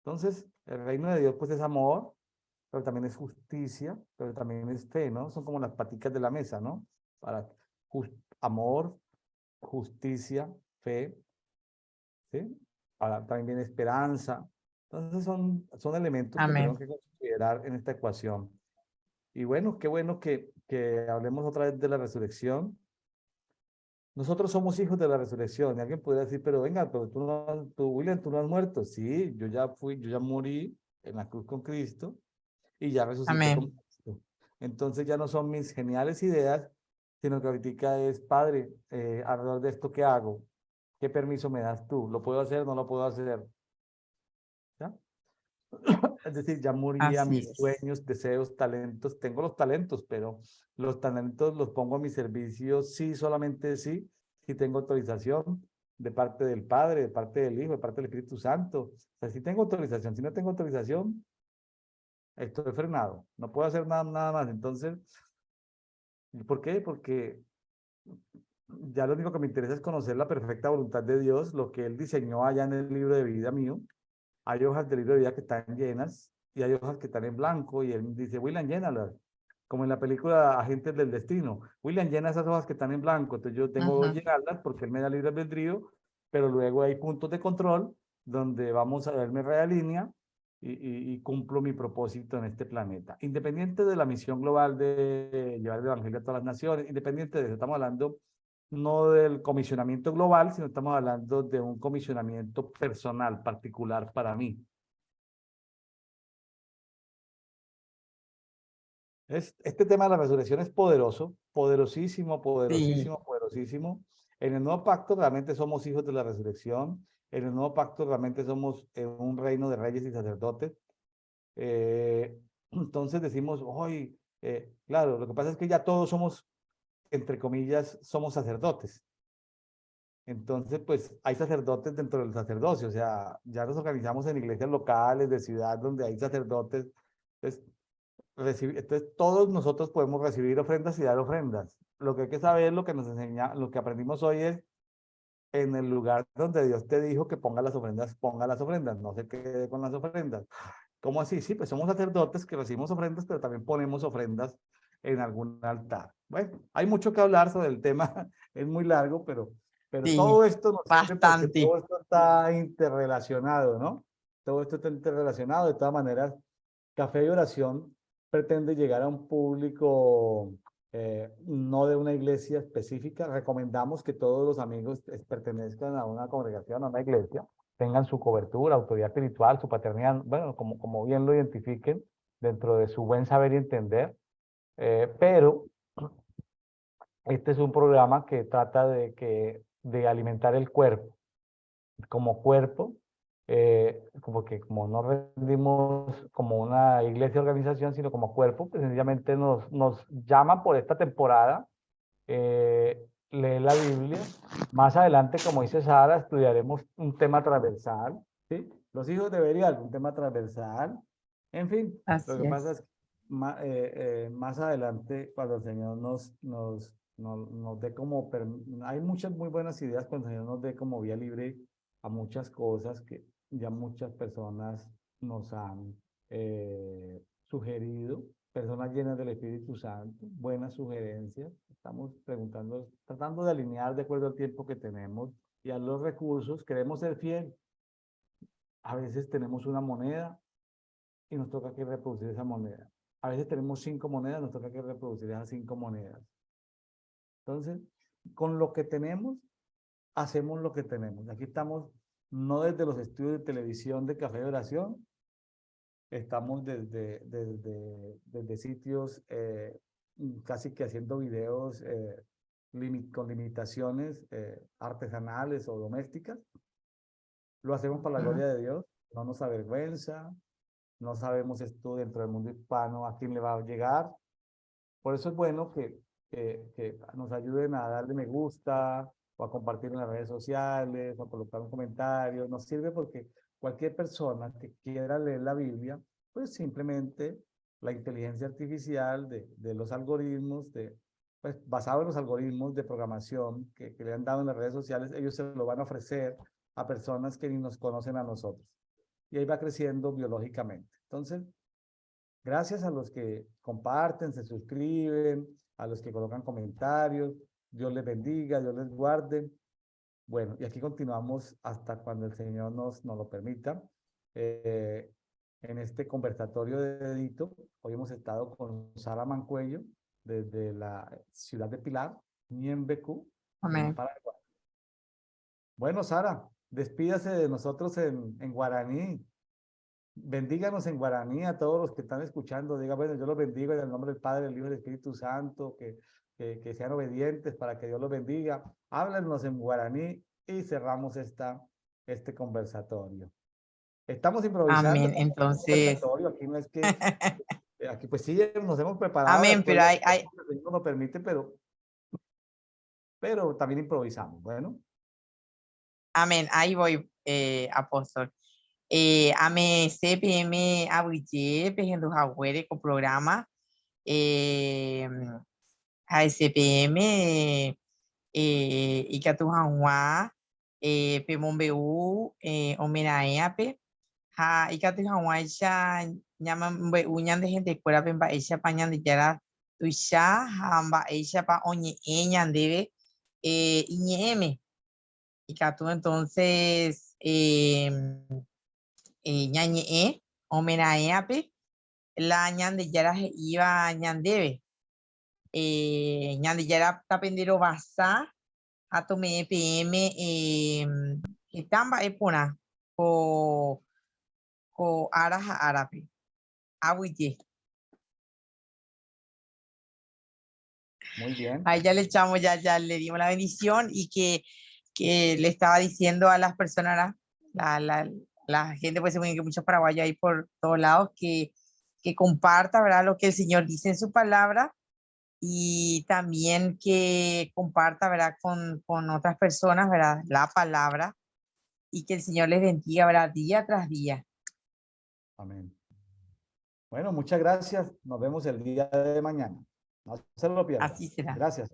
Speaker 1: Entonces, el reino de Dios, pues es amor, pero también es justicia, pero también es fe, ¿no? Son como las paticas de la mesa, ¿no? Para amor, justicia, fe, ¿sí? Ahora también viene esperanza. Entonces son elementos que tenemos
Speaker 2: Amén.
Speaker 1: que considerar en esta ecuación. Y bueno, qué bueno que hablemos otra vez de la resurrección. Nosotros somos hijos de la resurrección. Y alguien podría decir, pero venga, pero William, tú no has muerto. Sí, yo ya morí en la cruz con Cristo y ya resucité con
Speaker 2: Amén.
Speaker 1: Cristo. Entonces ya no son mis geniales ideas, sino que ahorita es, Padre, alrededor de esto, ¿qué hago? ¿Qué permiso me das tú? ¿Lo puedo hacer? ¿No lo puedo hacer? ¿Ya? Es decir, ya morí a
Speaker 2: Así
Speaker 1: mis
Speaker 2: es.
Speaker 1: sueños, deseos, talentos. Tengo los talentos, pero los talentos los pongo a mi servicio, sí, solamente sí, si tengo autorización de parte del Padre, de parte del Hijo, de parte del Espíritu Santo. O sea, si tengo autorización, si no tengo autorización, estoy frenado. No puedo hacer nada más. Entonces, ¿por qué? Porque ya lo único que me interesa es conocer la perfecta voluntad de Dios, lo que Él diseñó allá en el libro de vida mío. Hay hojas del libro de vida que están llenas y hay hojas que están en blanco y Él dice, William, llénalas. Como en la película Agentes del Destino. William, llena esas hojas que están en blanco. Entonces yo tengo que
Speaker 2: Ujú.
Speaker 1: llenarlas porque Él me da libre albedrío pero luego hay puntos de control donde vamos a ver mi red de línea y cumplo mi propósito en este planeta. Independiente de la misión global de llevar el evangelio a todas las naciones, independiente de eso, estamos hablando no del comisionamiento global, sino estamos hablando de un comisionamiento personal, particular para mí. Este tema de la resurrección es poderoso, poderosísimo,
Speaker 2: Sí,
Speaker 1: poderosísimo, poderosísimo. En el nuevo pacto realmente somos hijos de la resurrección. En el nuevo pacto realmente somos un reino de reyes y sacerdotes. Entonces decimos, hoy, claro, lo que pasa es que ya todos somos, entre comillas, somos sacerdotes. Entonces, pues hay sacerdotes dentro del sacerdocio, o sea, ya nos organizamos en iglesias locales de ciudad donde hay sacerdotes. Entonces todos nosotros podemos recibir ofrendas y dar ofrendas. Lo que hay que saber, lo que nos enseña, lo que aprendimos hoy es en el lugar donde Dios te dijo que ponga las ofrendas, no se quede con las ofrendas. ¿Cómo así? Sí, pues somos sacerdotes que recibimos ofrendas, pero también ponemos ofrendas en algún altar. Bueno, hay mucho que hablar sobre el tema, es muy largo, pero
Speaker 2: sí,
Speaker 1: todo esto nos sirve porque
Speaker 2: bastante.
Speaker 1: todo esto está interrelacionado, ¿no? Todo esto está interrelacionado. De todas maneras, Café y Oración pretende llegar a un público no de una iglesia específica. Recomendamos que todos los amigos pertenezcan a una congregación, a una iglesia, tengan su cobertura, autoridad espiritual, su paternidad, bueno, como bien lo identifiquen dentro de su buen saber y entender. Pero este es un programa que trata de alimentar el cuerpo como cuerpo, como que como no rendimos como una iglesia organización, sino como cuerpo, pues sencillamente nos llaman por esta temporada, leer la Biblia. Más adelante, como dice Sara, estudiaremos un tema transversal, ¿sí? Los hijos de Belial, un tema transversal. En fin, lo
Speaker 2: Así
Speaker 1: que pasa
Speaker 2: es.
Speaker 1: es que más adelante, cuando el Señor nos dé como, hay muchas muy buenas ideas cuando el Señor nos dé como vía libre a muchas cosas que ya muchas personas nos han sugerido, personas llenas del Espíritu Santo, buenas sugerencias. Estamos preguntando, tratando de alinear de acuerdo al tiempo que tenemos y a los recursos. Queremos ser fiel. A veces tenemos una moneda y nos toca que reproducir esa moneda. A veces tenemos 5 monedas, nos toca que reproducir esas 5 monedas. Entonces, con lo que tenemos, hacemos lo que tenemos. Aquí estamos no desde los estudios de televisión de Café de Oración, estamos desde sitios casi que haciendo videos con limitaciones artesanales o domésticas. Lo hacemos para la
Speaker 2: Ujú.
Speaker 1: gloria de Dios, no nos avergüenza, no sabemos esto dentro del mundo hispano a quién le va a llegar. Por eso es bueno que nos ayuden a darle me gusta o a compartir en las redes sociales o a colocar un comentario. Nos sirve porque cualquier persona que quiera leer la Biblia, pues simplemente la inteligencia artificial de los algoritmos, pues basado en los algoritmos de programación que le han dado en las redes sociales, ellos se lo van a ofrecer a personas que ni nos conocen a nosotros. Y ahí va creciendo biológicamente. Entonces, gracias a los que comparten, se suscriben, a los que colocan comentarios. Dios les bendiga, Dios les guarde. Bueno, y aquí continuamos hasta cuando el Señor nos lo permita. Eh, en este conversatorio de dedito, hoy hemos estado con Sara Mancuello desde la ciudad de Pilar, Ñembecu, en
Speaker 2: Amén.
Speaker 1: Paraguay. Bueno, Sara, despídase de nosotros en guaraní. Bendíganos en guaraní a todos los que están escuchando. Diga, bueno, yo los bendigo en el nombre del Padre, del Hijo y del Espíritu Santo, que sean obedientes para que Dios los bendiga. Háblenos en guaraní y cerramos este conversatorio. Estamos improvisando,
Speaker 2: Amén.
Speaker 1: estamos en un
Speaker 2: Entonces,
Speaker 1: conversatorio. Aquí no es que, aquí pues sí, nos hemos preparado de
Speaker 2: amén, pero
Speaker 1: acuerdo a lo que el Señor nos lo permite, pero también improvisamos. Bueno,
Speaker 2: amén, ahí voy, apóstol. Ame CPM abuye, pejendo jagüere con programa. A CPM, ikatu hangwa, pemombeu, omenaeape. Ha ikatu hangwa isha nyama mbeu nyande gente cuera pemba isha pañande yara tuisha hamba isha pa oñe ñandeve iñeeme y Catu entonces ñañe homenaje ape la ñande yara iba ñandebe ñande yara tapendero basa atome pm itamba epona ko araja árabe aguille.
Speaker 1: Muy bien.
Speaker 2: Ahí ya le echamos, ya le dimos la bendición y que le estaba diciendo a las personas, la gente, pues que muchos paraguayos ahí por todos lados, que comparta, ¿verdad? Lo que el Señor dice en su palabra y también que comparta, ¿verdad? Con otras personas, ¿verdad? La palabra y que el Señor les bendiga, ¿verdad? Día tras día.
Speaker 1: Amén. Bueno, muchas gracias. Nos vemos el día de mañana. No se lo pierdan.
Speaker 2: Así será.
Speaker 1: Gracias.